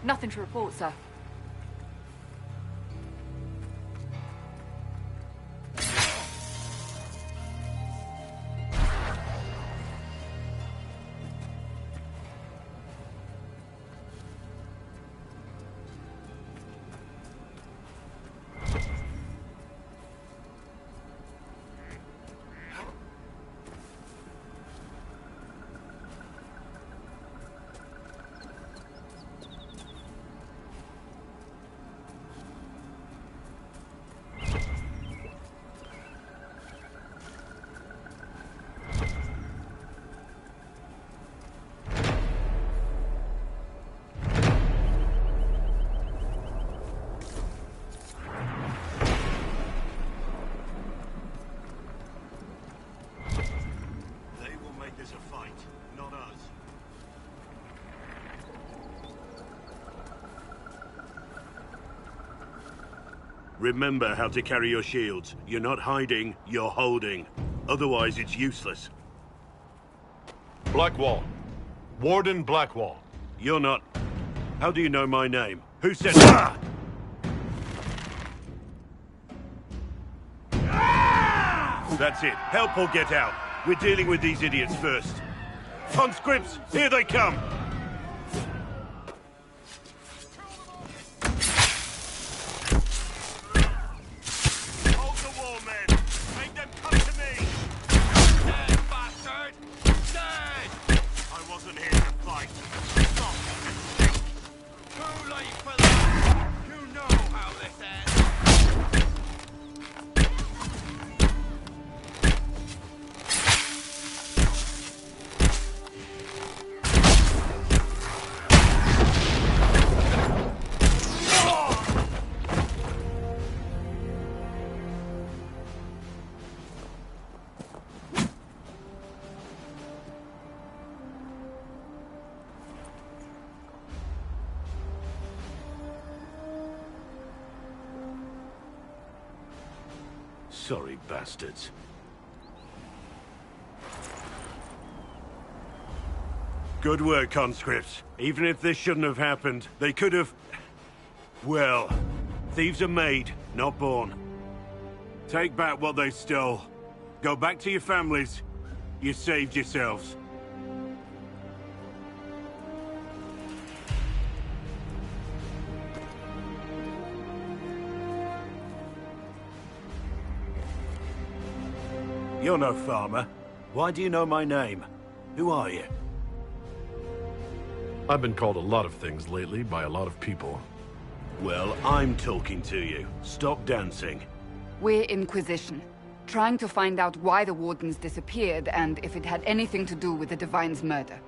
Nothing to report, sir. Remember how to carry your shields. You're not hiding, you're holding. Otherwise, it's useless. Blackwall. Warden Blackwall. You're not... How do you know my name? Who said... Ah! That's it. Help or get out. We're dealing with these idiots first. Conscripts, here they come! Hold the wall, men! Make them come to me! Dead, bastard! Dead! I wasn't here to fight. Stop and think. Too late for that! You know how this ends! Sorry, bastards. Good work, conscripts. Even if this shouldn't have happened, they could have... Well, thieves are made, not born. Take back what they stole. Go back to your families. You saved yourselves. You're no farmer. Why do you know my name? Who are you? I've been called a lot of things lately by a lot of people. Well, I'm talking to you. Stop dancing. We're Inquisition, trying to find out why the Wardens disappeared and if it had anything to do with the Divine's murder.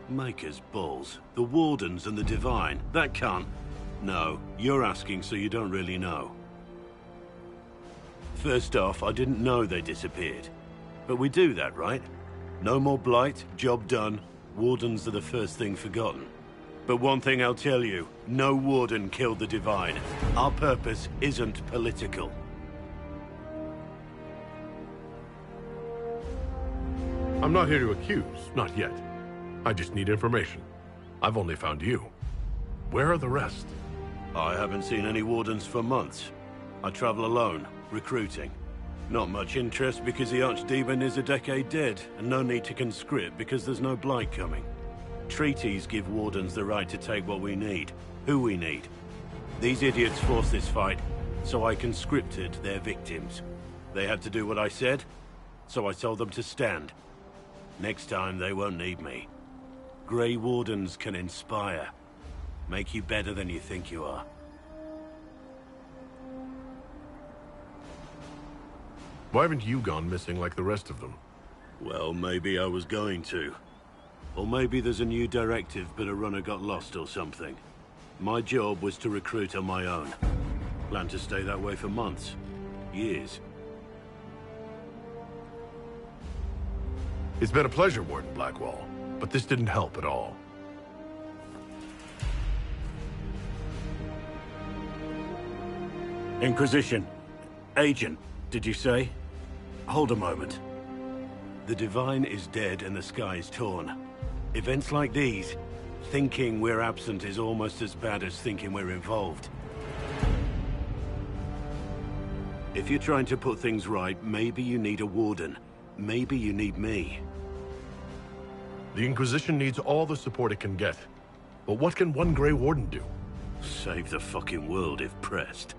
Maker's balls. The Wardens and the Divine. That can't... No, you're asking so you don't really know. First off, I didn't know they disappeared. But we do that, right? No more blight, job done. Wardens are the first thing forgotten. But one thing I'll tell you, no Warden killed the Divine. Our purpose isn't political. I'm not here to accuse, not yet. I just need information. I've only found you. Where are the rest? I haven't seen any Wardens for months. I travel alone, recruiting. Not much interest because the Archdemon is a decade dead, and no need to conscript because there's no blight coming. Treaties give Wardens the right to take what we need, who we need. These idiots forced this fight, so I conscripted their victims. They had to do what I said, so I told them to stand. Next time they won't need me. Grey Wardens can inspire, make you better than you think you are. Why haven't you gone missing like the rest of them? Well, maybe I was going to. Or maybe there's a new directive, but a runner got lost or something. My job was to recruit on my own. Plan to stay that way for months. Years. It's been a pleasure, Warden Blackwall, but this didn't help at all. Inquisition. Agent, did you say? Hold a moment. The Divine is dead and the sky is torn. Events like these, thinking we're absent is almost as bad as thinking we're involved. If you're trying to put things right, maybe you need a Warden. Maybe you need me. The Inquisition needs all the support it can get. But what can one Grey Warden do? Save the fucking world if pressed.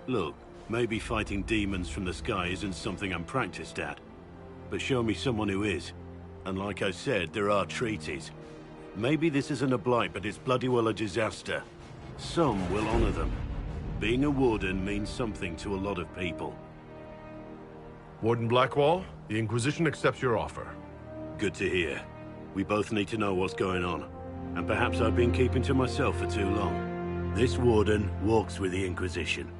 Look, maybe fighting demons from the sky isn't something I'm practiced at. But show me someone who is. And like I said, there are treaties. Maybe this isn't a blight, but it's bloody well a disaster. Some will honor them. Being a Warden means something to a lot of people. Warden Blackwall, the Inquisition accepts your offer. Good to hear. We both need to know what's going on. And perhaps I've been keeping to myself for too long. This Warden walks with the Inquisition.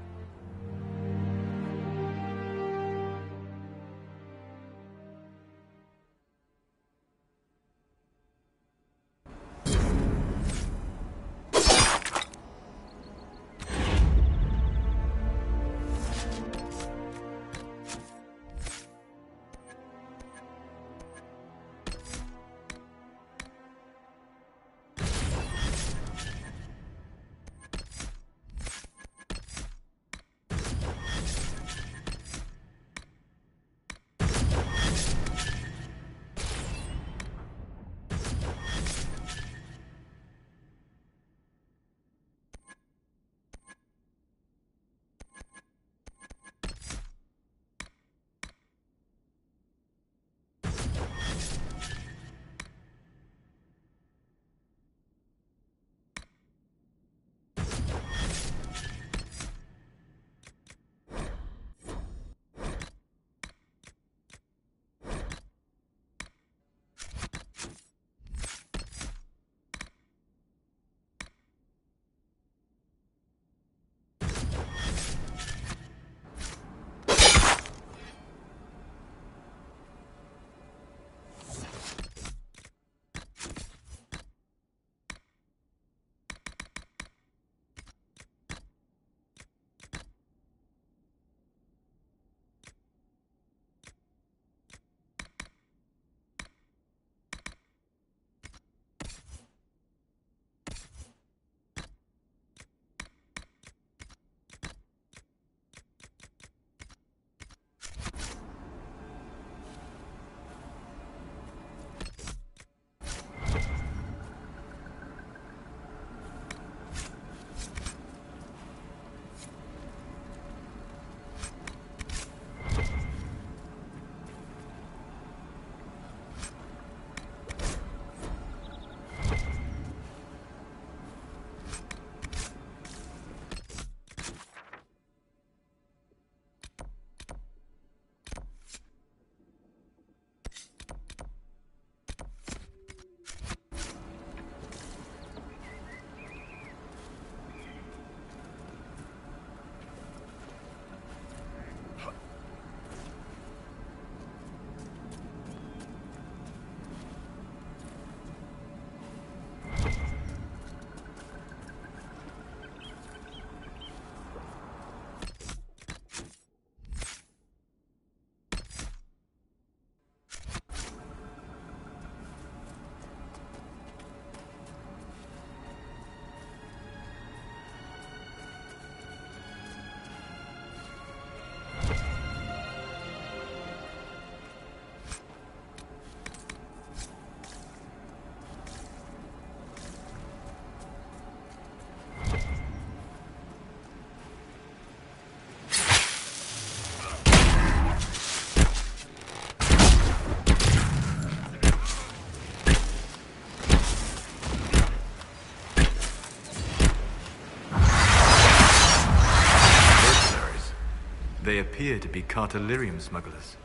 They appear to be Cartellirium smugglers.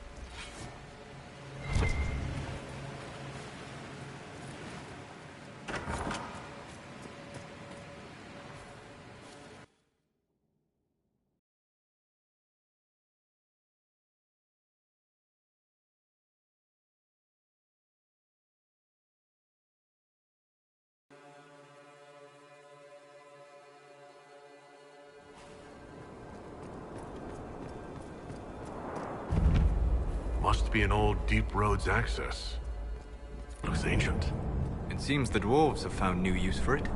Must be an old deep roads access. Looks ancient. It seems the dwarves have found new use for it.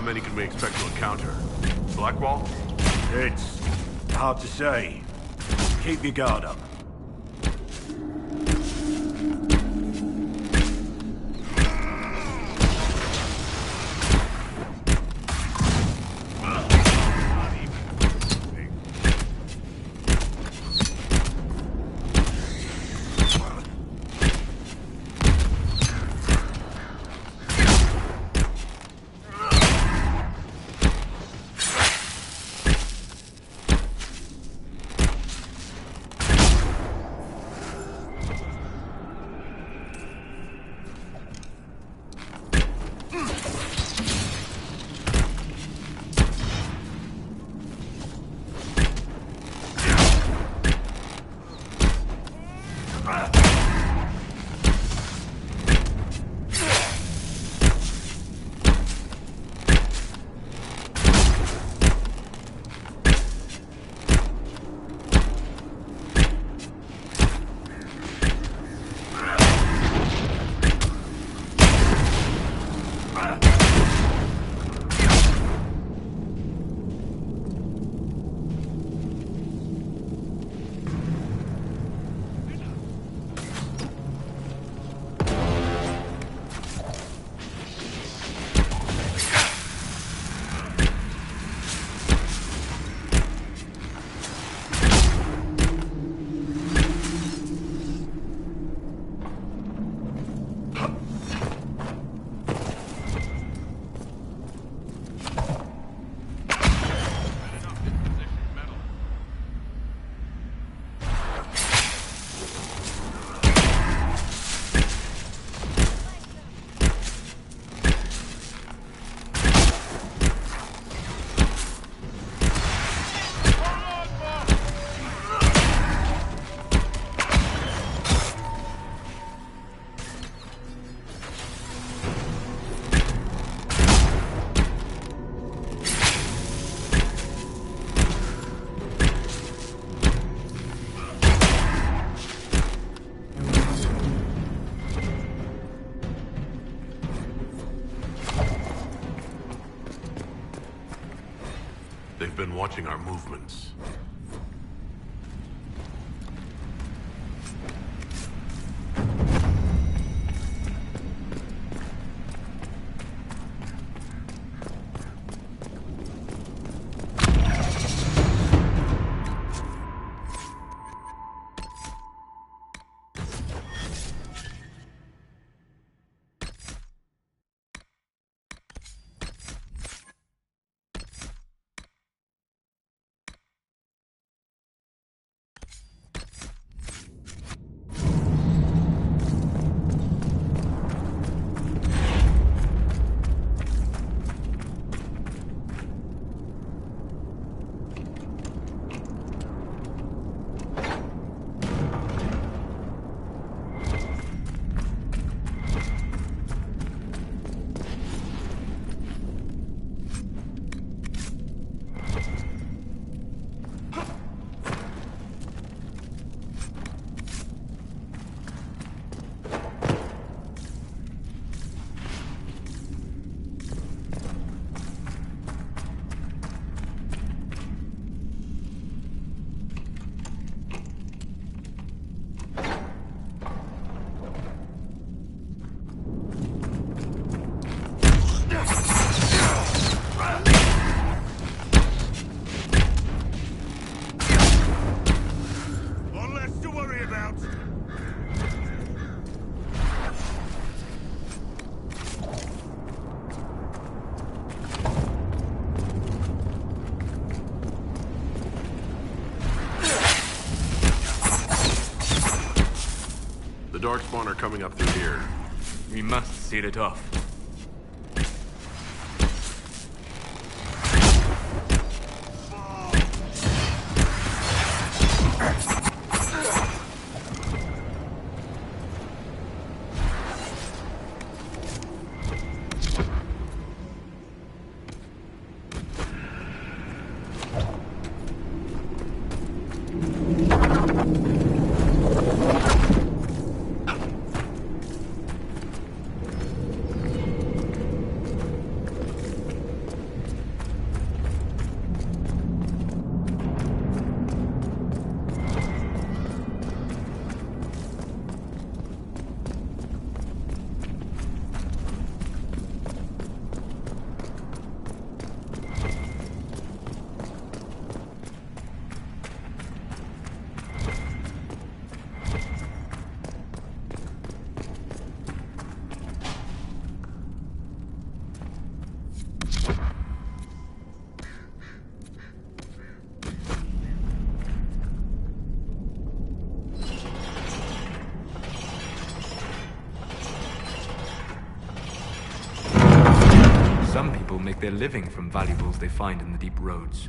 How many can we expect to encounter? Blackwall? It's hard to say. Keep your guard up. They've been watching our movements. The Darkspawn are coming up through here. We must seal it off. Some people make their living from valuables they find in the deep roads.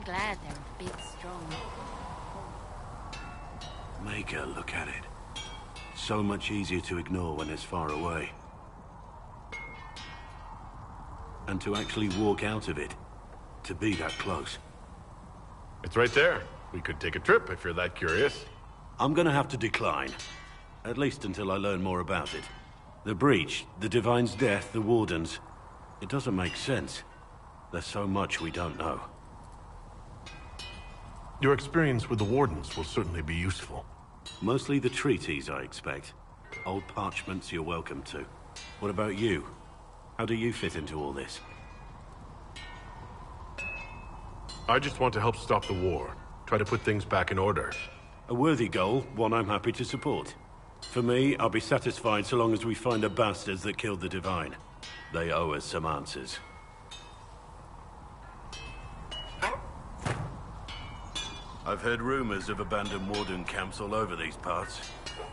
glad they're big, strong. Make her look at it. So much easier to ignore when it's far away. And to actually walk out of it. To be that close. It's right there. We could take a trip if you're that curious. I'm gonna have to decline. At least until I learn more about it. The breach, the Divine's death, the Wardens. It doesn't make sense. There's so much we don't know. Your experience with the Wardens will certainly be useful. Mostly the treaties, I expect. Old parchments you're welcome to. What about you? How do you fit into all this? I just want to help stop the war. Try to put things back in order. A worthy goal, one I'm happy to support. For me, I'll be satisfied so long as we find the bastards that killed the Divine. They owe us some answers. I've heard rumors of abandoned Warden camps all over these parts.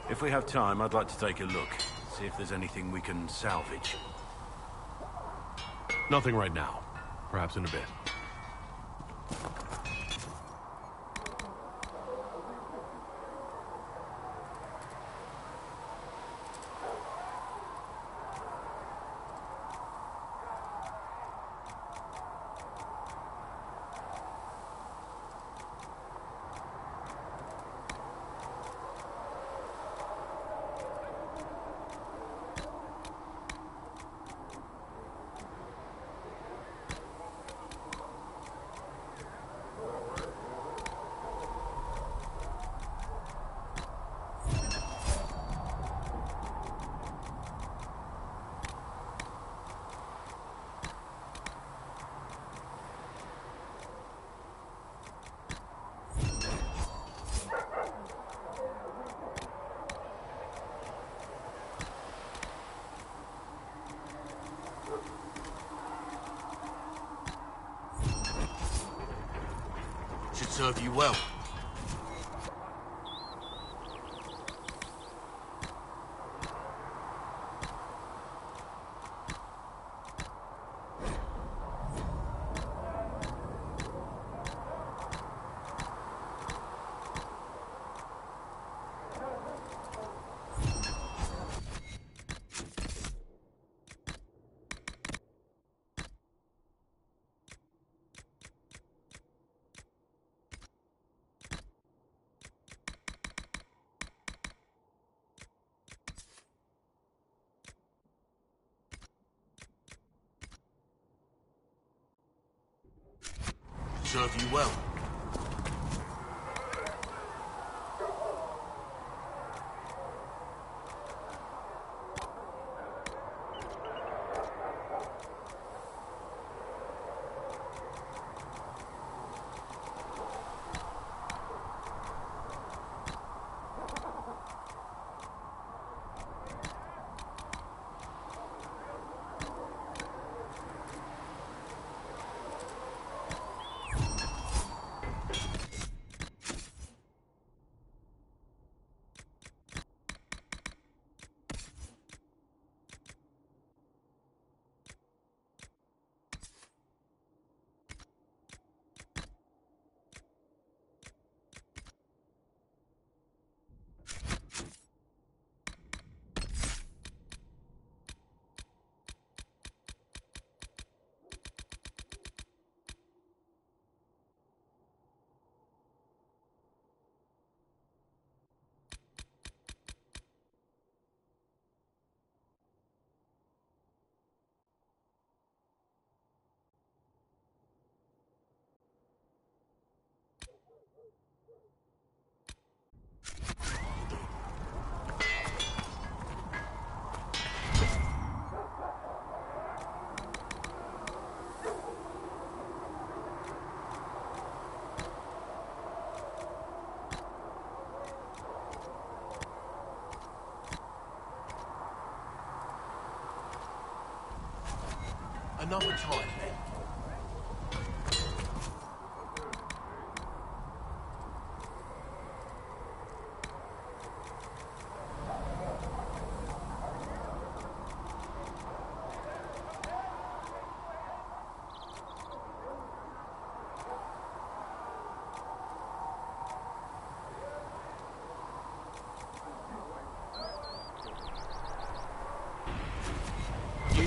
If we have time, I'd like to take a look. See if there's anything we can salvage. Nothing right now. Perhaps in a bit. Should serve you well. Serve you well. Another time, then.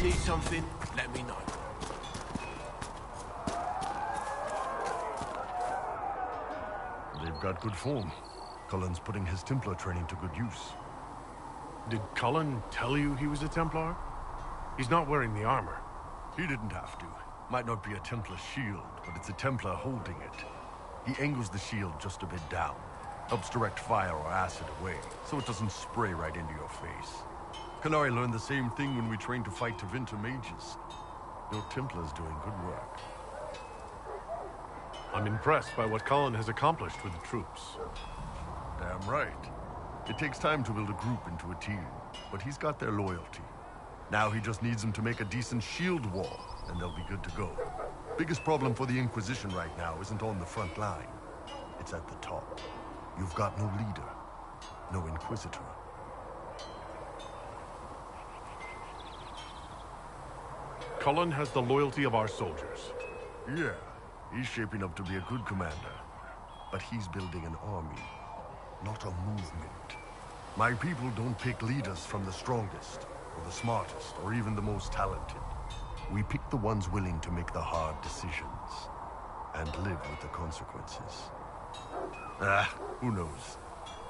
need something, let me know. They've got good form. Cullen's putting his Templar training to good use. Did Cullen tell you he was a Templar? He's not wearing the armor. He didn't have to. Might not be a Templar shield, but it's a Templar holding it. He angles the shield just a bit down. Helps direct fire or acid away, so it doesn't spray right into your face. Kanari learned the same thing when we trained to fight Tevinter mages. Your Templar's doing good work. I'm impressed by what Cullen has accomplished with the troops. Damn right. It takes time to build a group into a team, but he's got their loyalty. Now he just needs them to make a decent shield wall, and they'll be good to go. Biggest problem for the Inquisition right now isn't on the front line. It's at the top. You've got no leader, no Inquisitor. Cullen has the loyalty of our soldiers. Yeah, he's shaping up to be a good commander. But he's building an army, not a movement. My people don't pick leaders from the strongest, or the smartest, or even the most talented. We pick the ones willing to make the hard decisions, and live with the consequences. Who knows?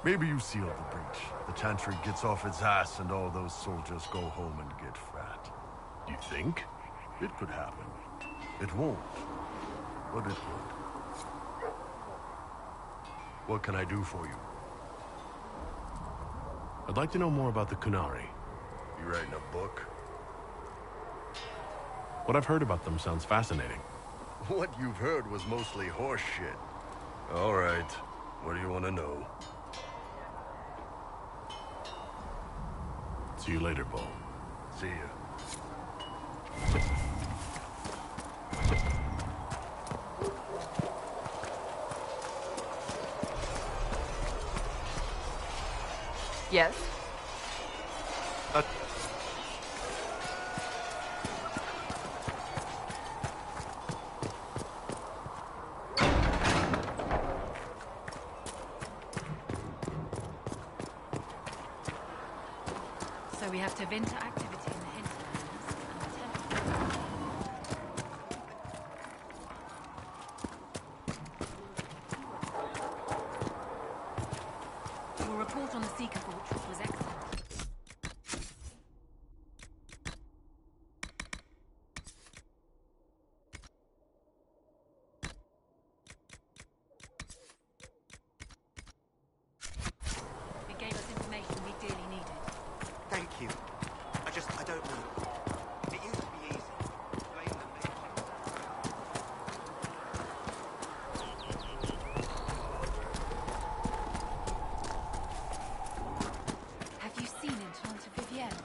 Maybe you sealed the breach. The Chantry gets off its ass and all those soldiers go home and get fat. You think? It could happen. It won't, but it would. What can I do for you? I'd like to know more about the Kunari. You writing a book? What I've heard about them sounds fascinating. What you've heard was mostly horse shit. All right. What do you want to know? See you later, Bull. See ya. Yes? So we have Tevinter activity in the hinterlands and the temple. Your report on the Seeker Fortress was excellent. It gave us information we dearly needed. Thank you. I don't know. It used to be easy. Blame the mages. Have you seen Enchanter Vivienne?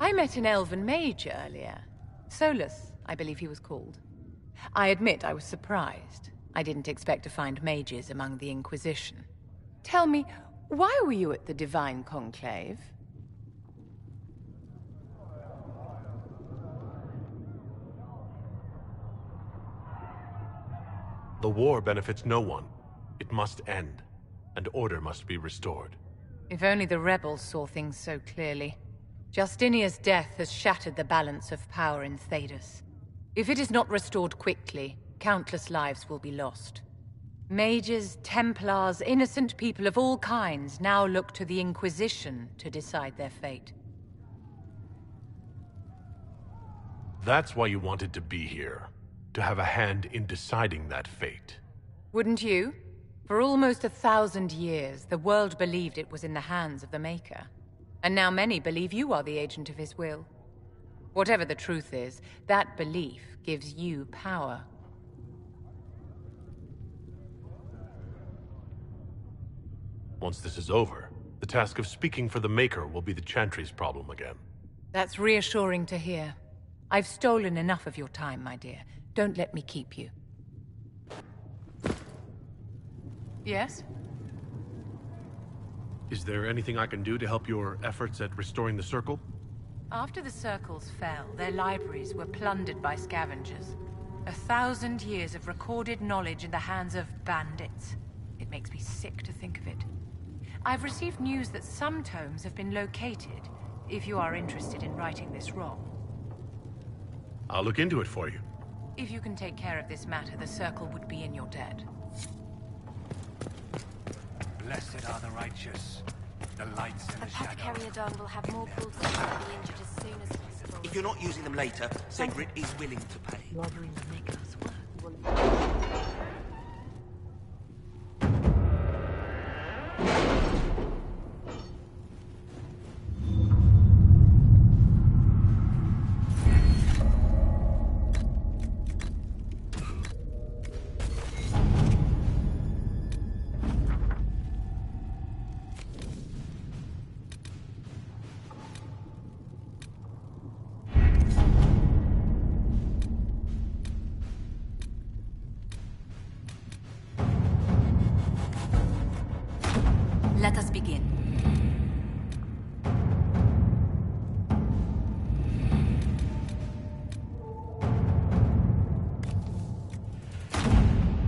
I met an elven mage earlier. Solus, I believe he was called. I admit I was surprised. I didn't expect to find mages among the Inquisition. Tell me, why were you at the Divine Conclave? The war benefits no one. It must end, and order must be restored. If only the rebels saw things so clearly. Justinia's death has shattered the balance of power in Thedas. If it is not restored quickly, countless lives will be lost. Mages, Templars, innocent people of all kinds now look to the Inquisition to decide their fate. That's why you wanted to be here. To have a hand in deciding that fate. Wouldn't you? For almost 1,000 years, the world believed it was in the hands of the Maker. And now many believe you are the agent of his will. Whatever the truth is, that belief gives you power. Once this is over, the task of speaking for the Maker will be the Chantry's problem again. That's reassuring to hear. I've stolen enough of your time, my dear. Don't let me keep you. Yes? Is there anything I can do to help your efforts at restoring the Circle? After the Circles fell, their libraries were plundered by scavengers. 1,000 years of recorded knowledge in the hands of bandits. It makes me sick to think of it. I've received news that some tomes have been located, if you are interested in righting this wrong. I'll look into it for you. If you can take care of this matter, the Circle would be in your debt. Blessed are the righteous. The lights in the shadow. Carrier Don will have more pools to the injured as soon as possible. If you're not using them later, Segrit is willing to pay. Watering to make us work. Let us begin.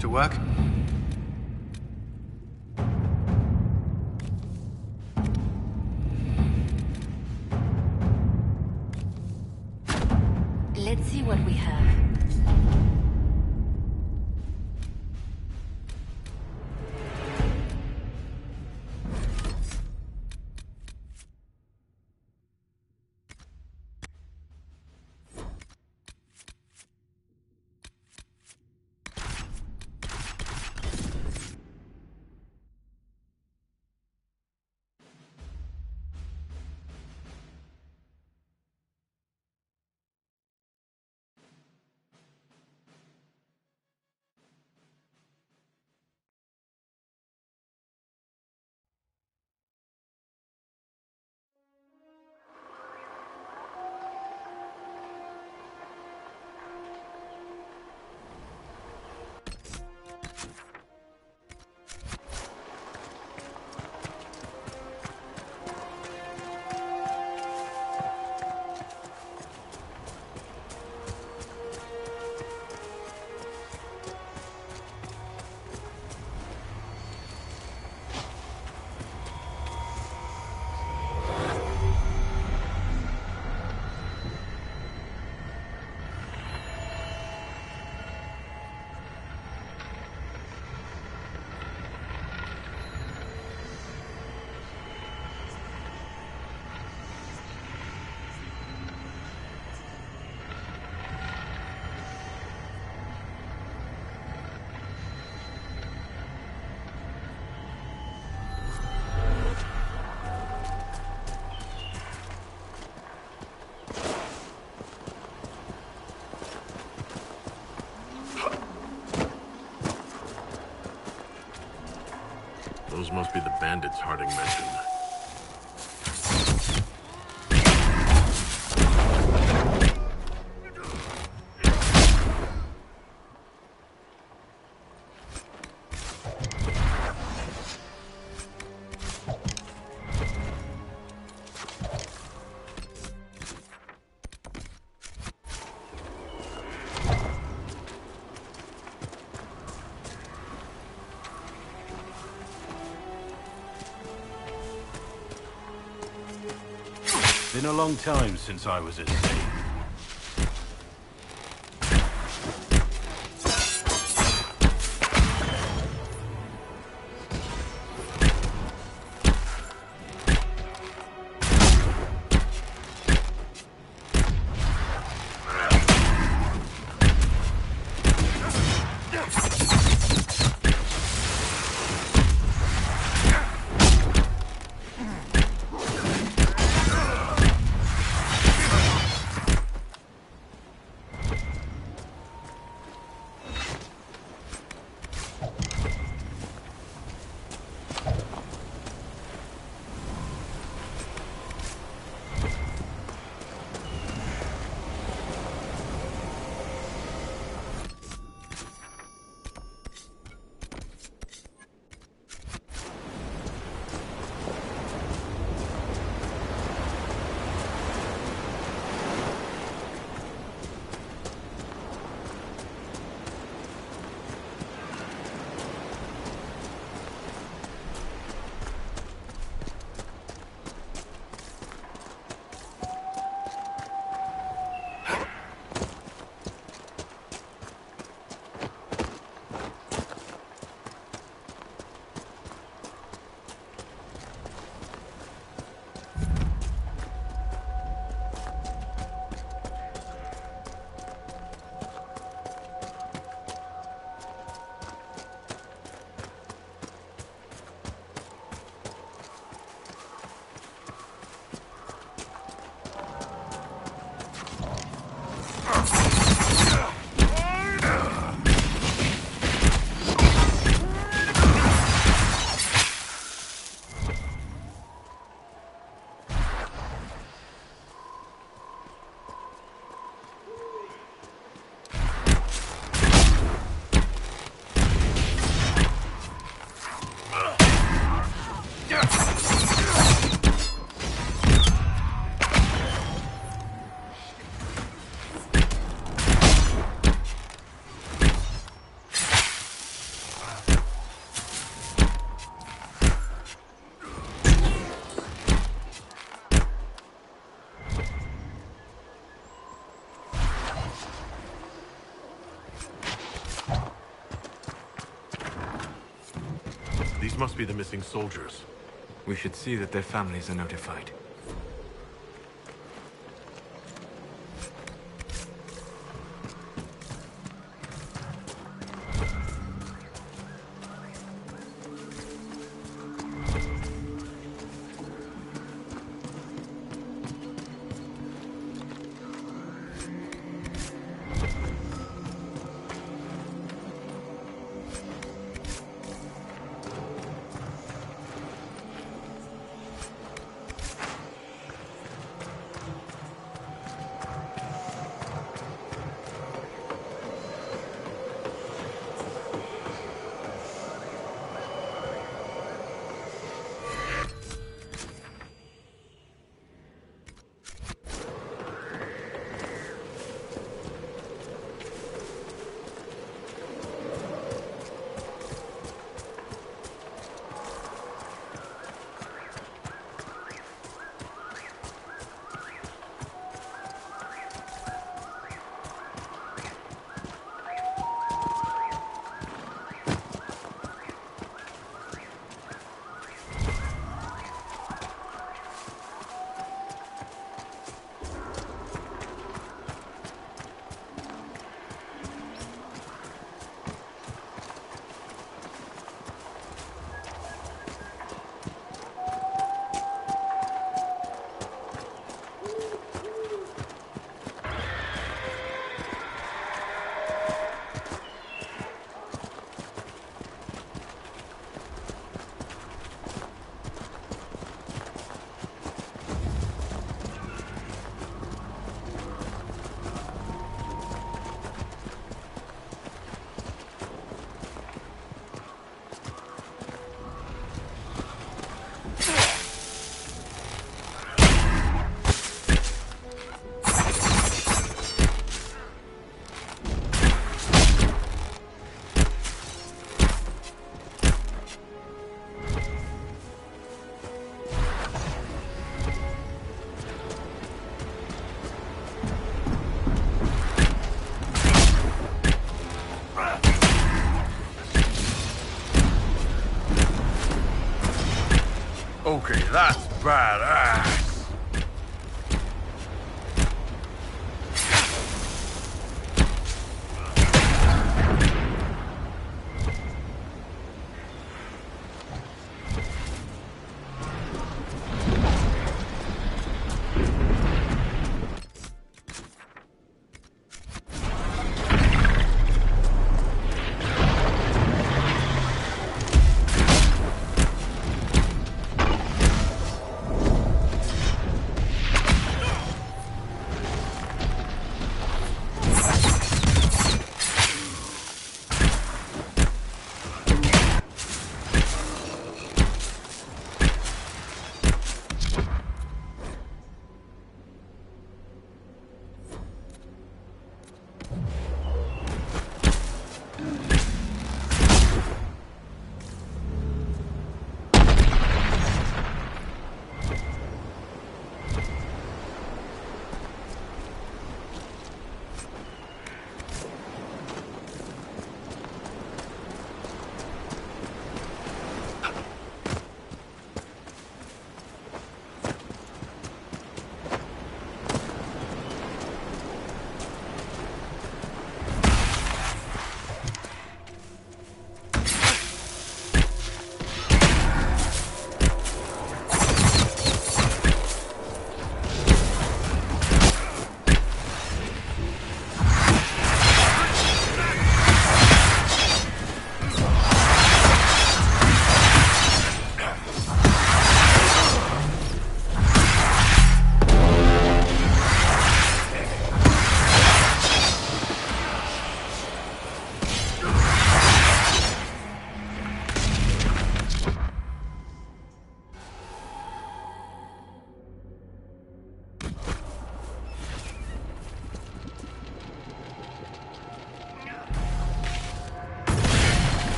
To work? Let's see what we have. Those must be the bandits Harding mentioned. Been a long time since I was at sea. These must be the missing soldiers. We should see that their families are notified. Okay, that's badass.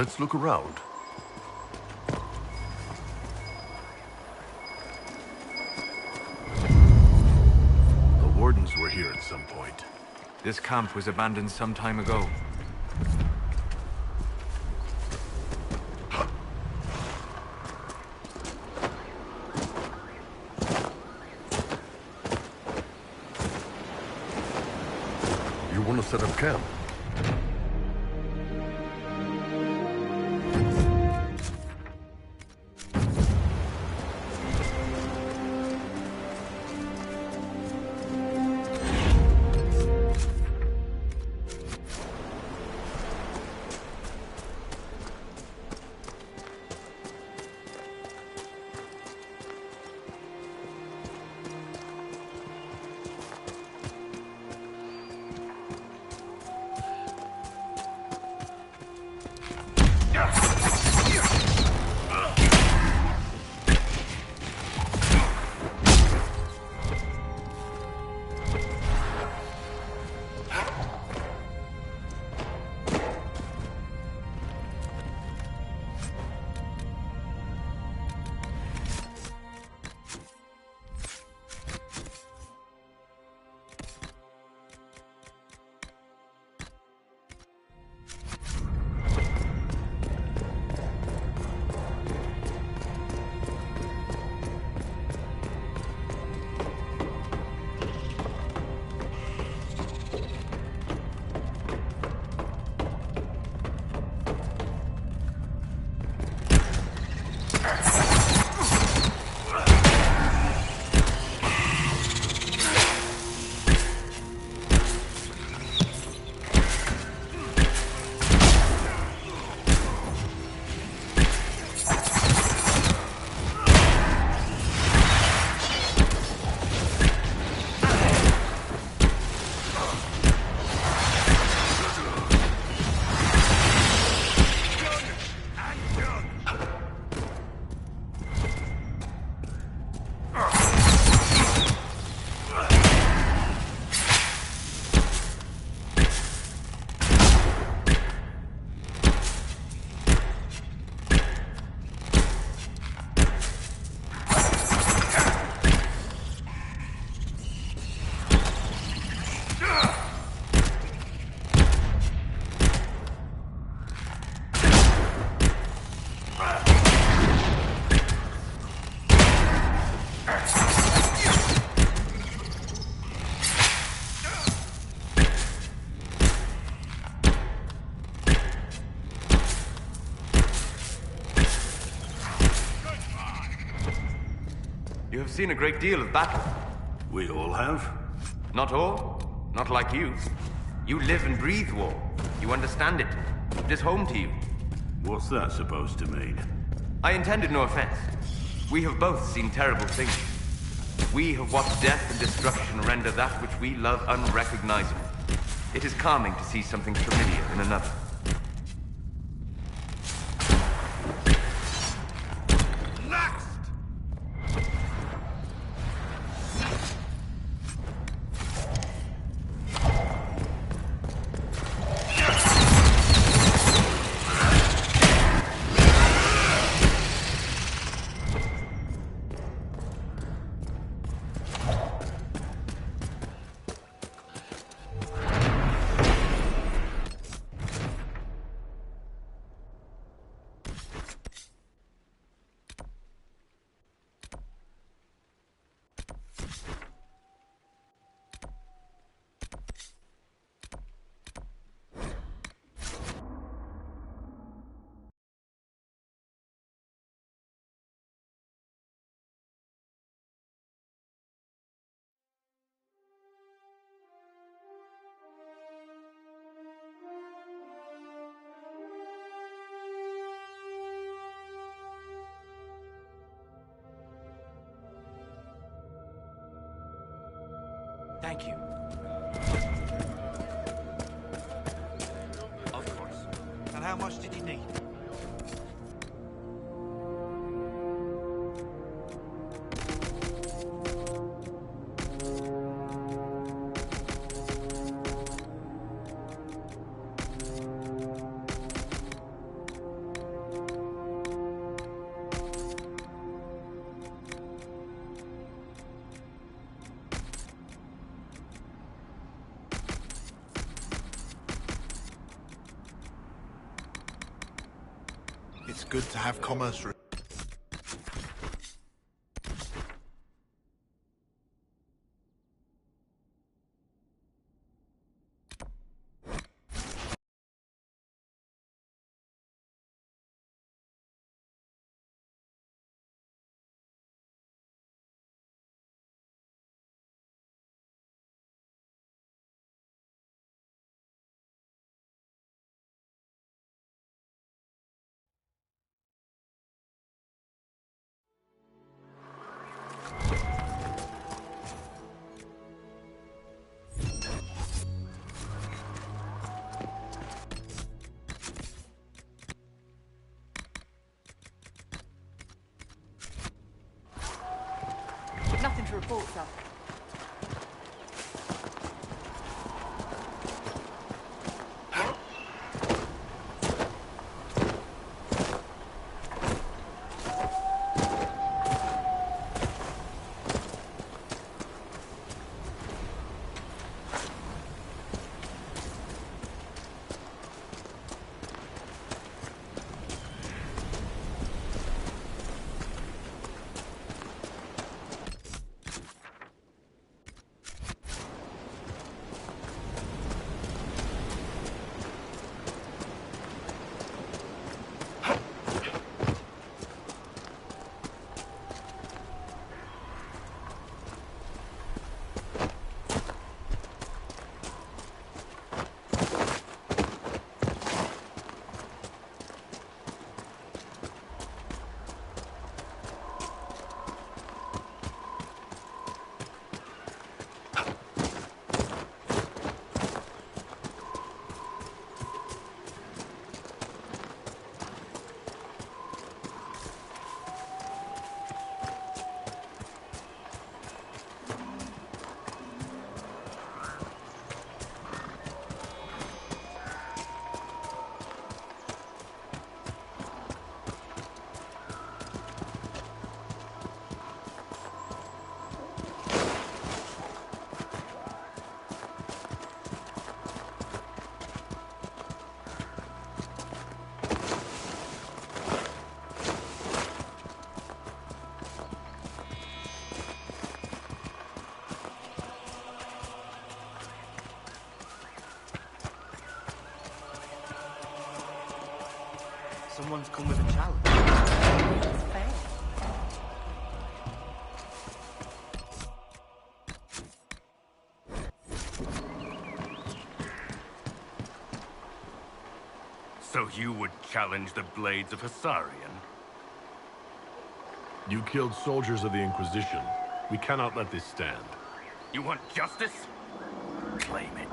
Let's look around. The Wardens were here at some point. This camp was abandoned some time ago. You want to set up camp? You have seen a great deal of battle. We all have. Not all. Not like you. You live and breathe war. You understand it. It is home to you. What's that supposed to mean? I intended no offense. We have both seen terrible things. We have watched death and destruction render that which we love unrecognizable. It is calming to see something familiar in another. Thank you. Of course. And how much did you need? good to have commerce. Nothing to report, sir. Someone's come with a challenge. It's fair. So you would challenge the blades of Hassarian? You killed soldiers of the Inquisition. We cannot let this stand. You want justice? Claim it.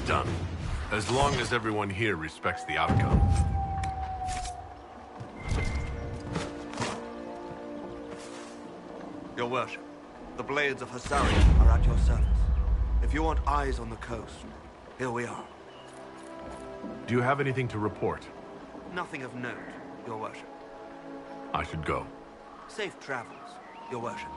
Done. As long as everyone here respects the outcome. Your worship, the blades of Hassarian are at your service. If you want eyes on the coast, here we are. Do you have anything to report? Nothing of note, your worship. I should go. Safe travels, your worship.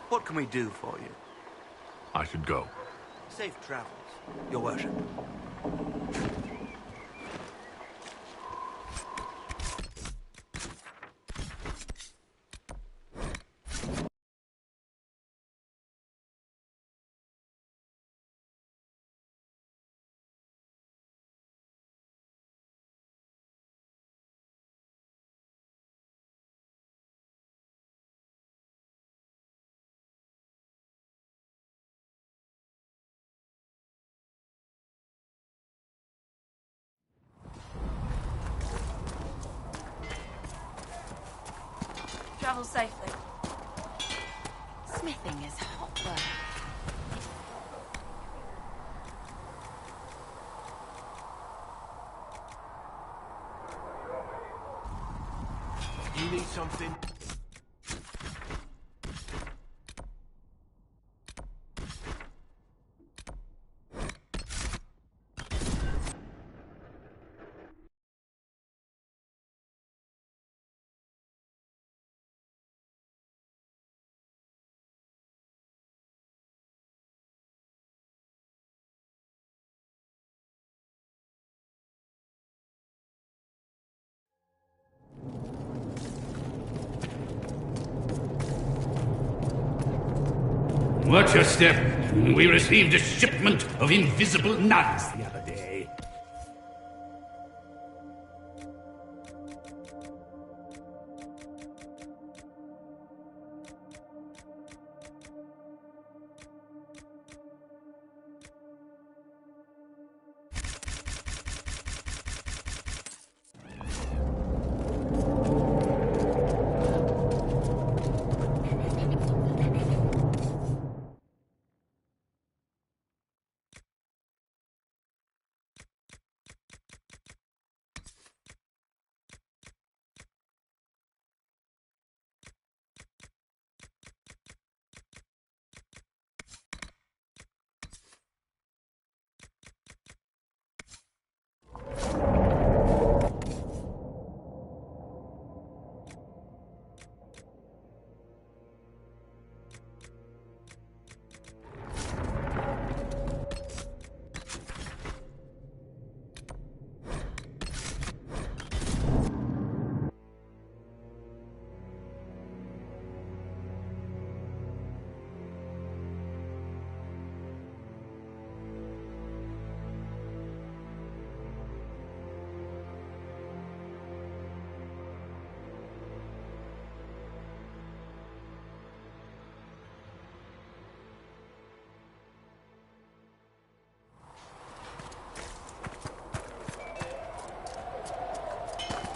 What can we do for you? I should go. Safe travels, your worship. Travel safely. Smithing is hot work. You need something? Watch your step. We received a shipment of invisible nuns the other day.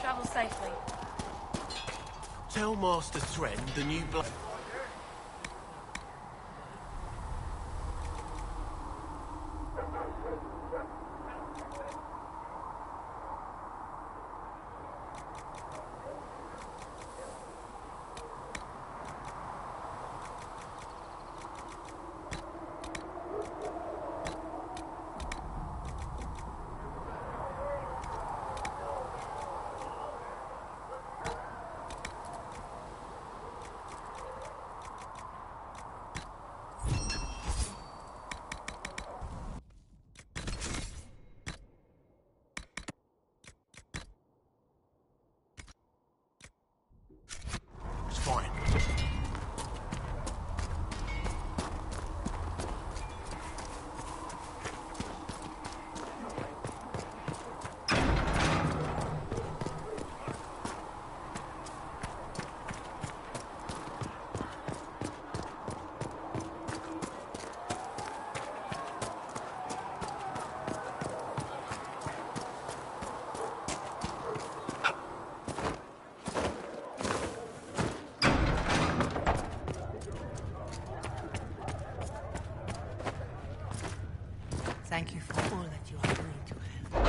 Travel safely. Tell Master Thren the new blood. It's fine. Thank you for all that you are doing to help.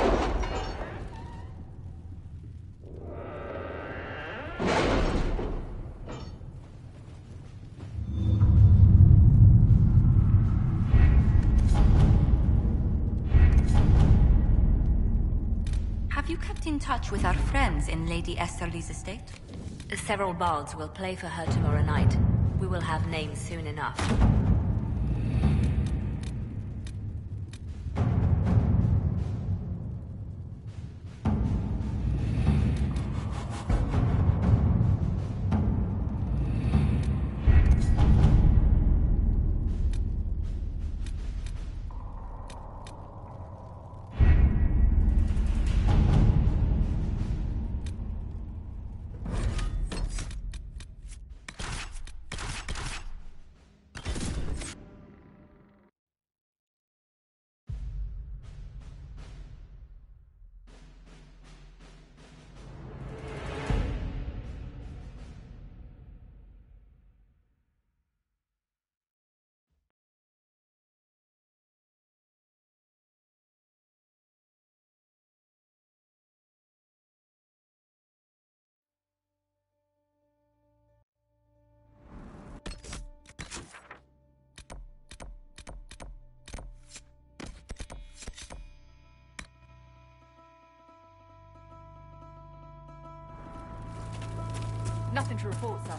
Have you kept in touch with our friends in Lady Esterly's estate? Several bards will play for her tomorrow night. We will have names soon enough. Nothing to report, sir.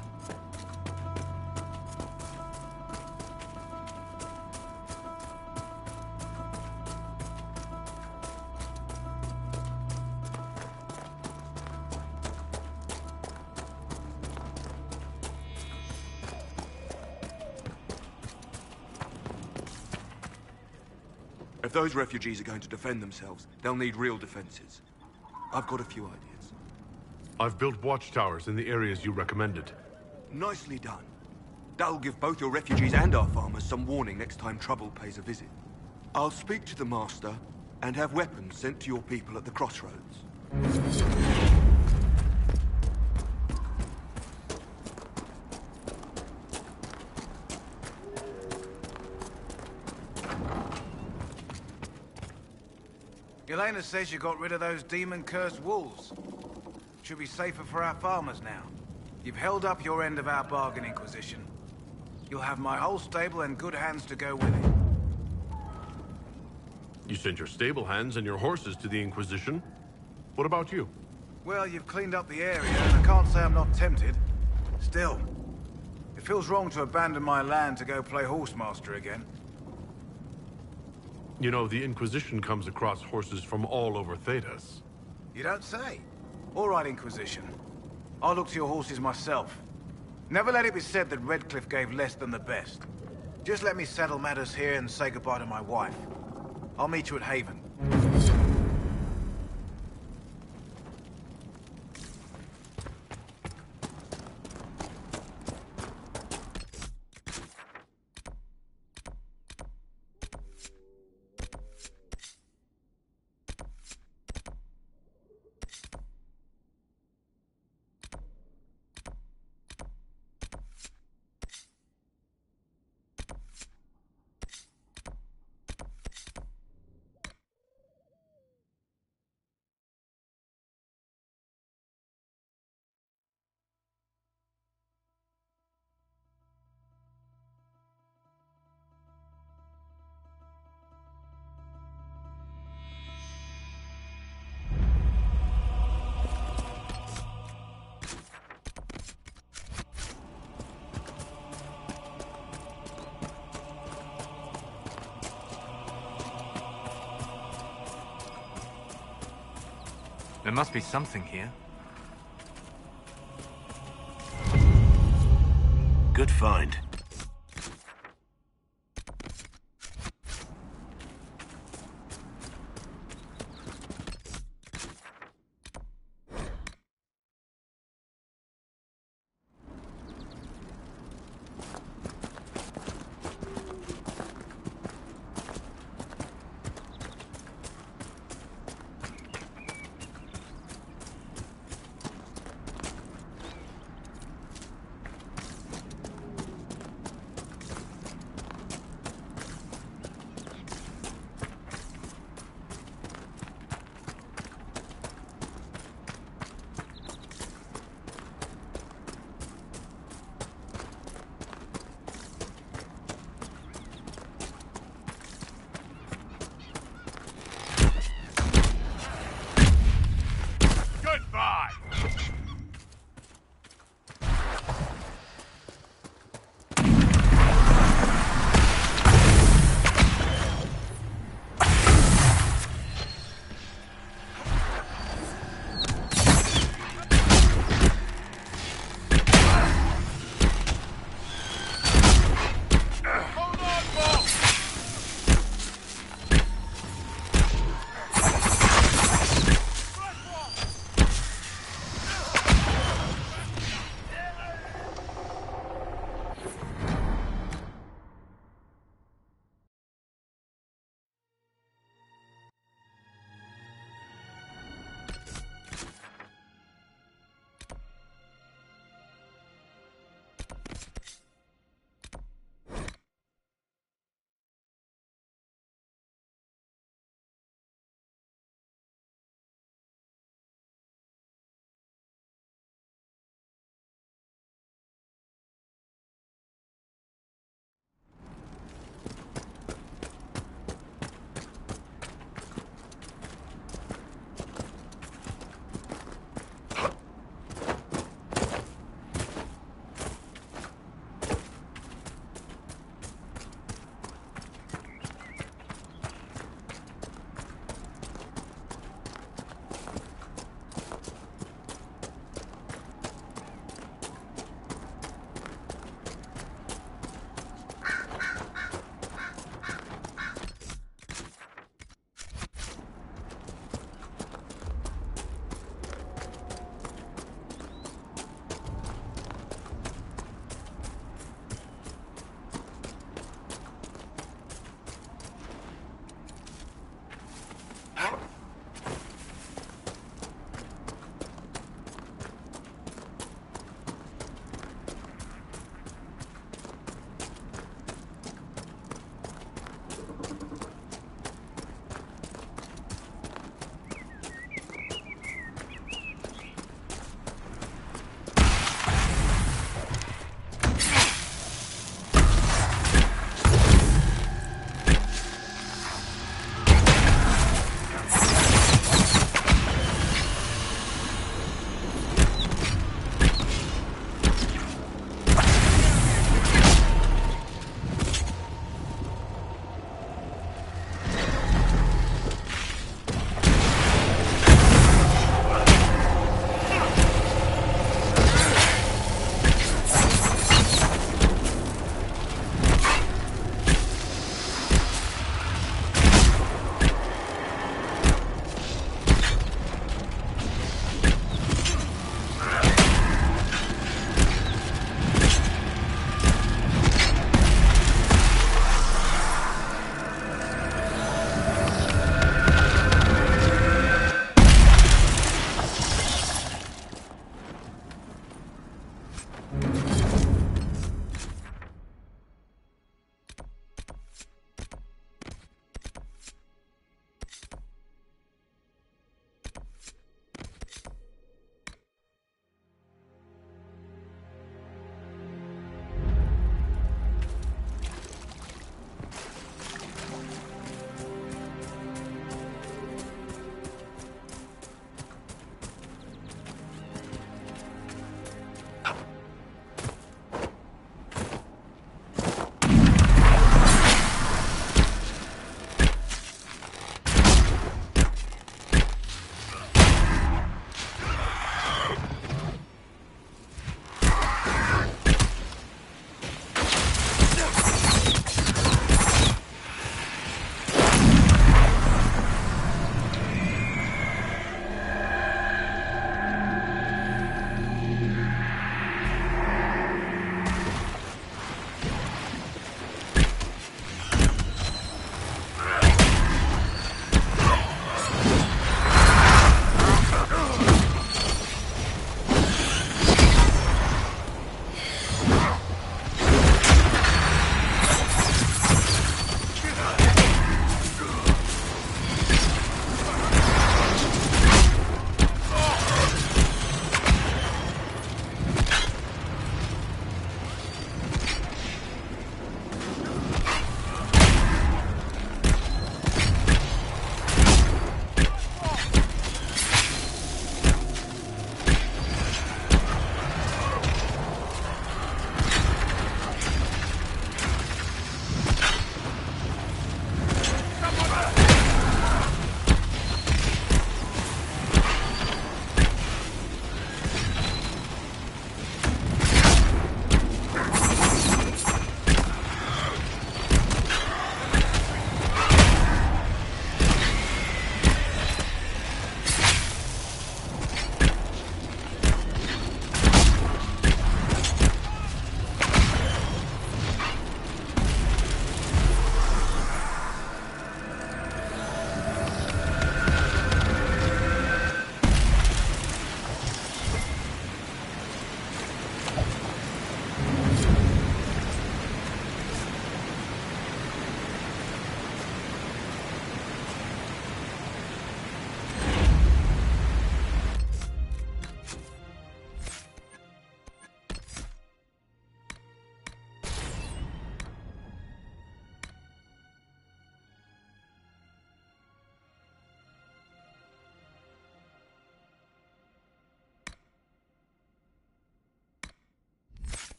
If those refugees are going to defend themselves, they'll need real defenses. I've got a few ideas. I've built watchtowers in the areas you recommended. Nicely done. That'll give both your refugees and our farmers some warning next time trouble pays a visit. I'll speak to the Master and have weapons sent to your people at the crossroads. Elena says you got rid of those demon-cursed wolves. Should be safer for our farmers now. You've held up your end of our bargain, Inquisition. You'll have my whole stable and good hands to go with it. You sent your stable hands and your horses to the Inquisition. What about you? Well, you've cleaned up the area, and I can't say I'm not tempted. Still, it feels wrong to abandon my land to go play horsemaster again. You know, the Inquisition comes across horses from all over Thedas. You don't say. All right, Inquisition. I'll look to your horses myself. Never let it be said that Redcliffe gave less than the best. Just let me settle matters here and say goodbye to my wife. I'll meet you at Haven. There must be something here. Good find.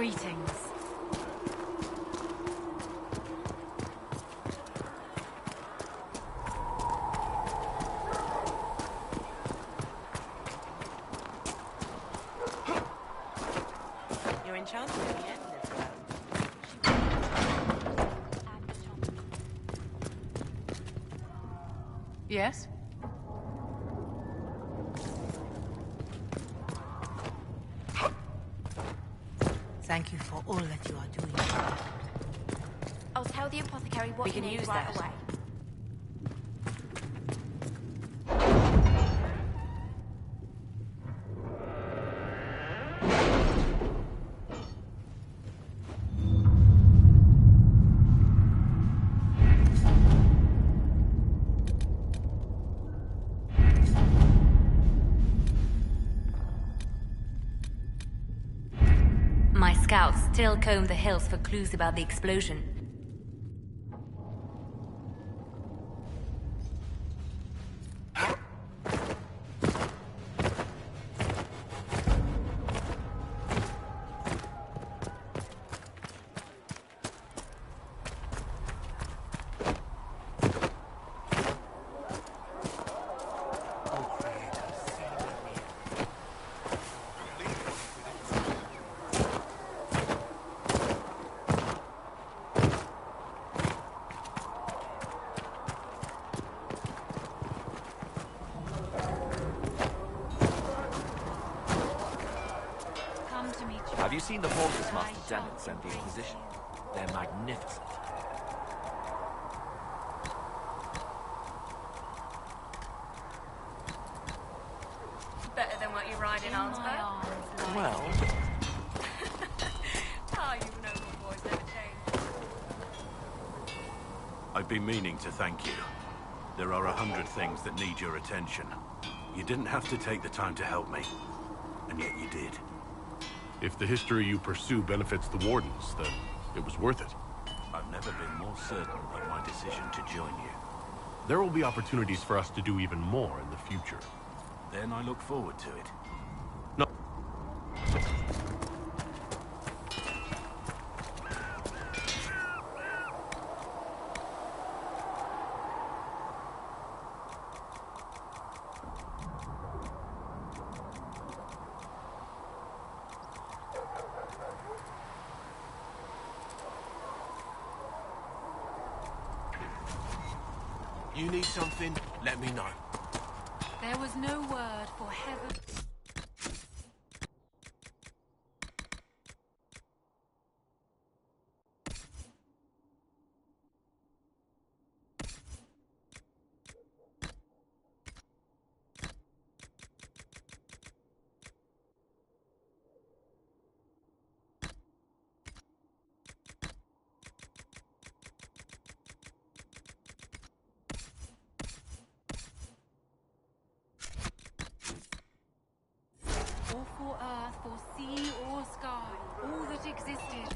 Greetings. You're enchanted at the end as well. Yes? Thank you for all that you are doing. I'll tell the apothecary what We you can need use right that. away. My scouts still comb the hills for clues about the explosion. Have you seen the horses Master Dennett sent the Inquisition? They're magnificent. Better than what you ride in Arnsberg. Well, Oh, you know my boys never change. I've been meaning to thank you. There are 100 things that need your attention. You didn't have to take the time to help me, and yet you did. If the history you pursue benefits the Wardens, then it was worth it. I've never been more certain of my decision to join you. There will be opportunities for us to do even more in the future. Then I look forward to it. No. You need something? Let me know. There was no word for heaven. Or for earth, for sea, or sky, all that existed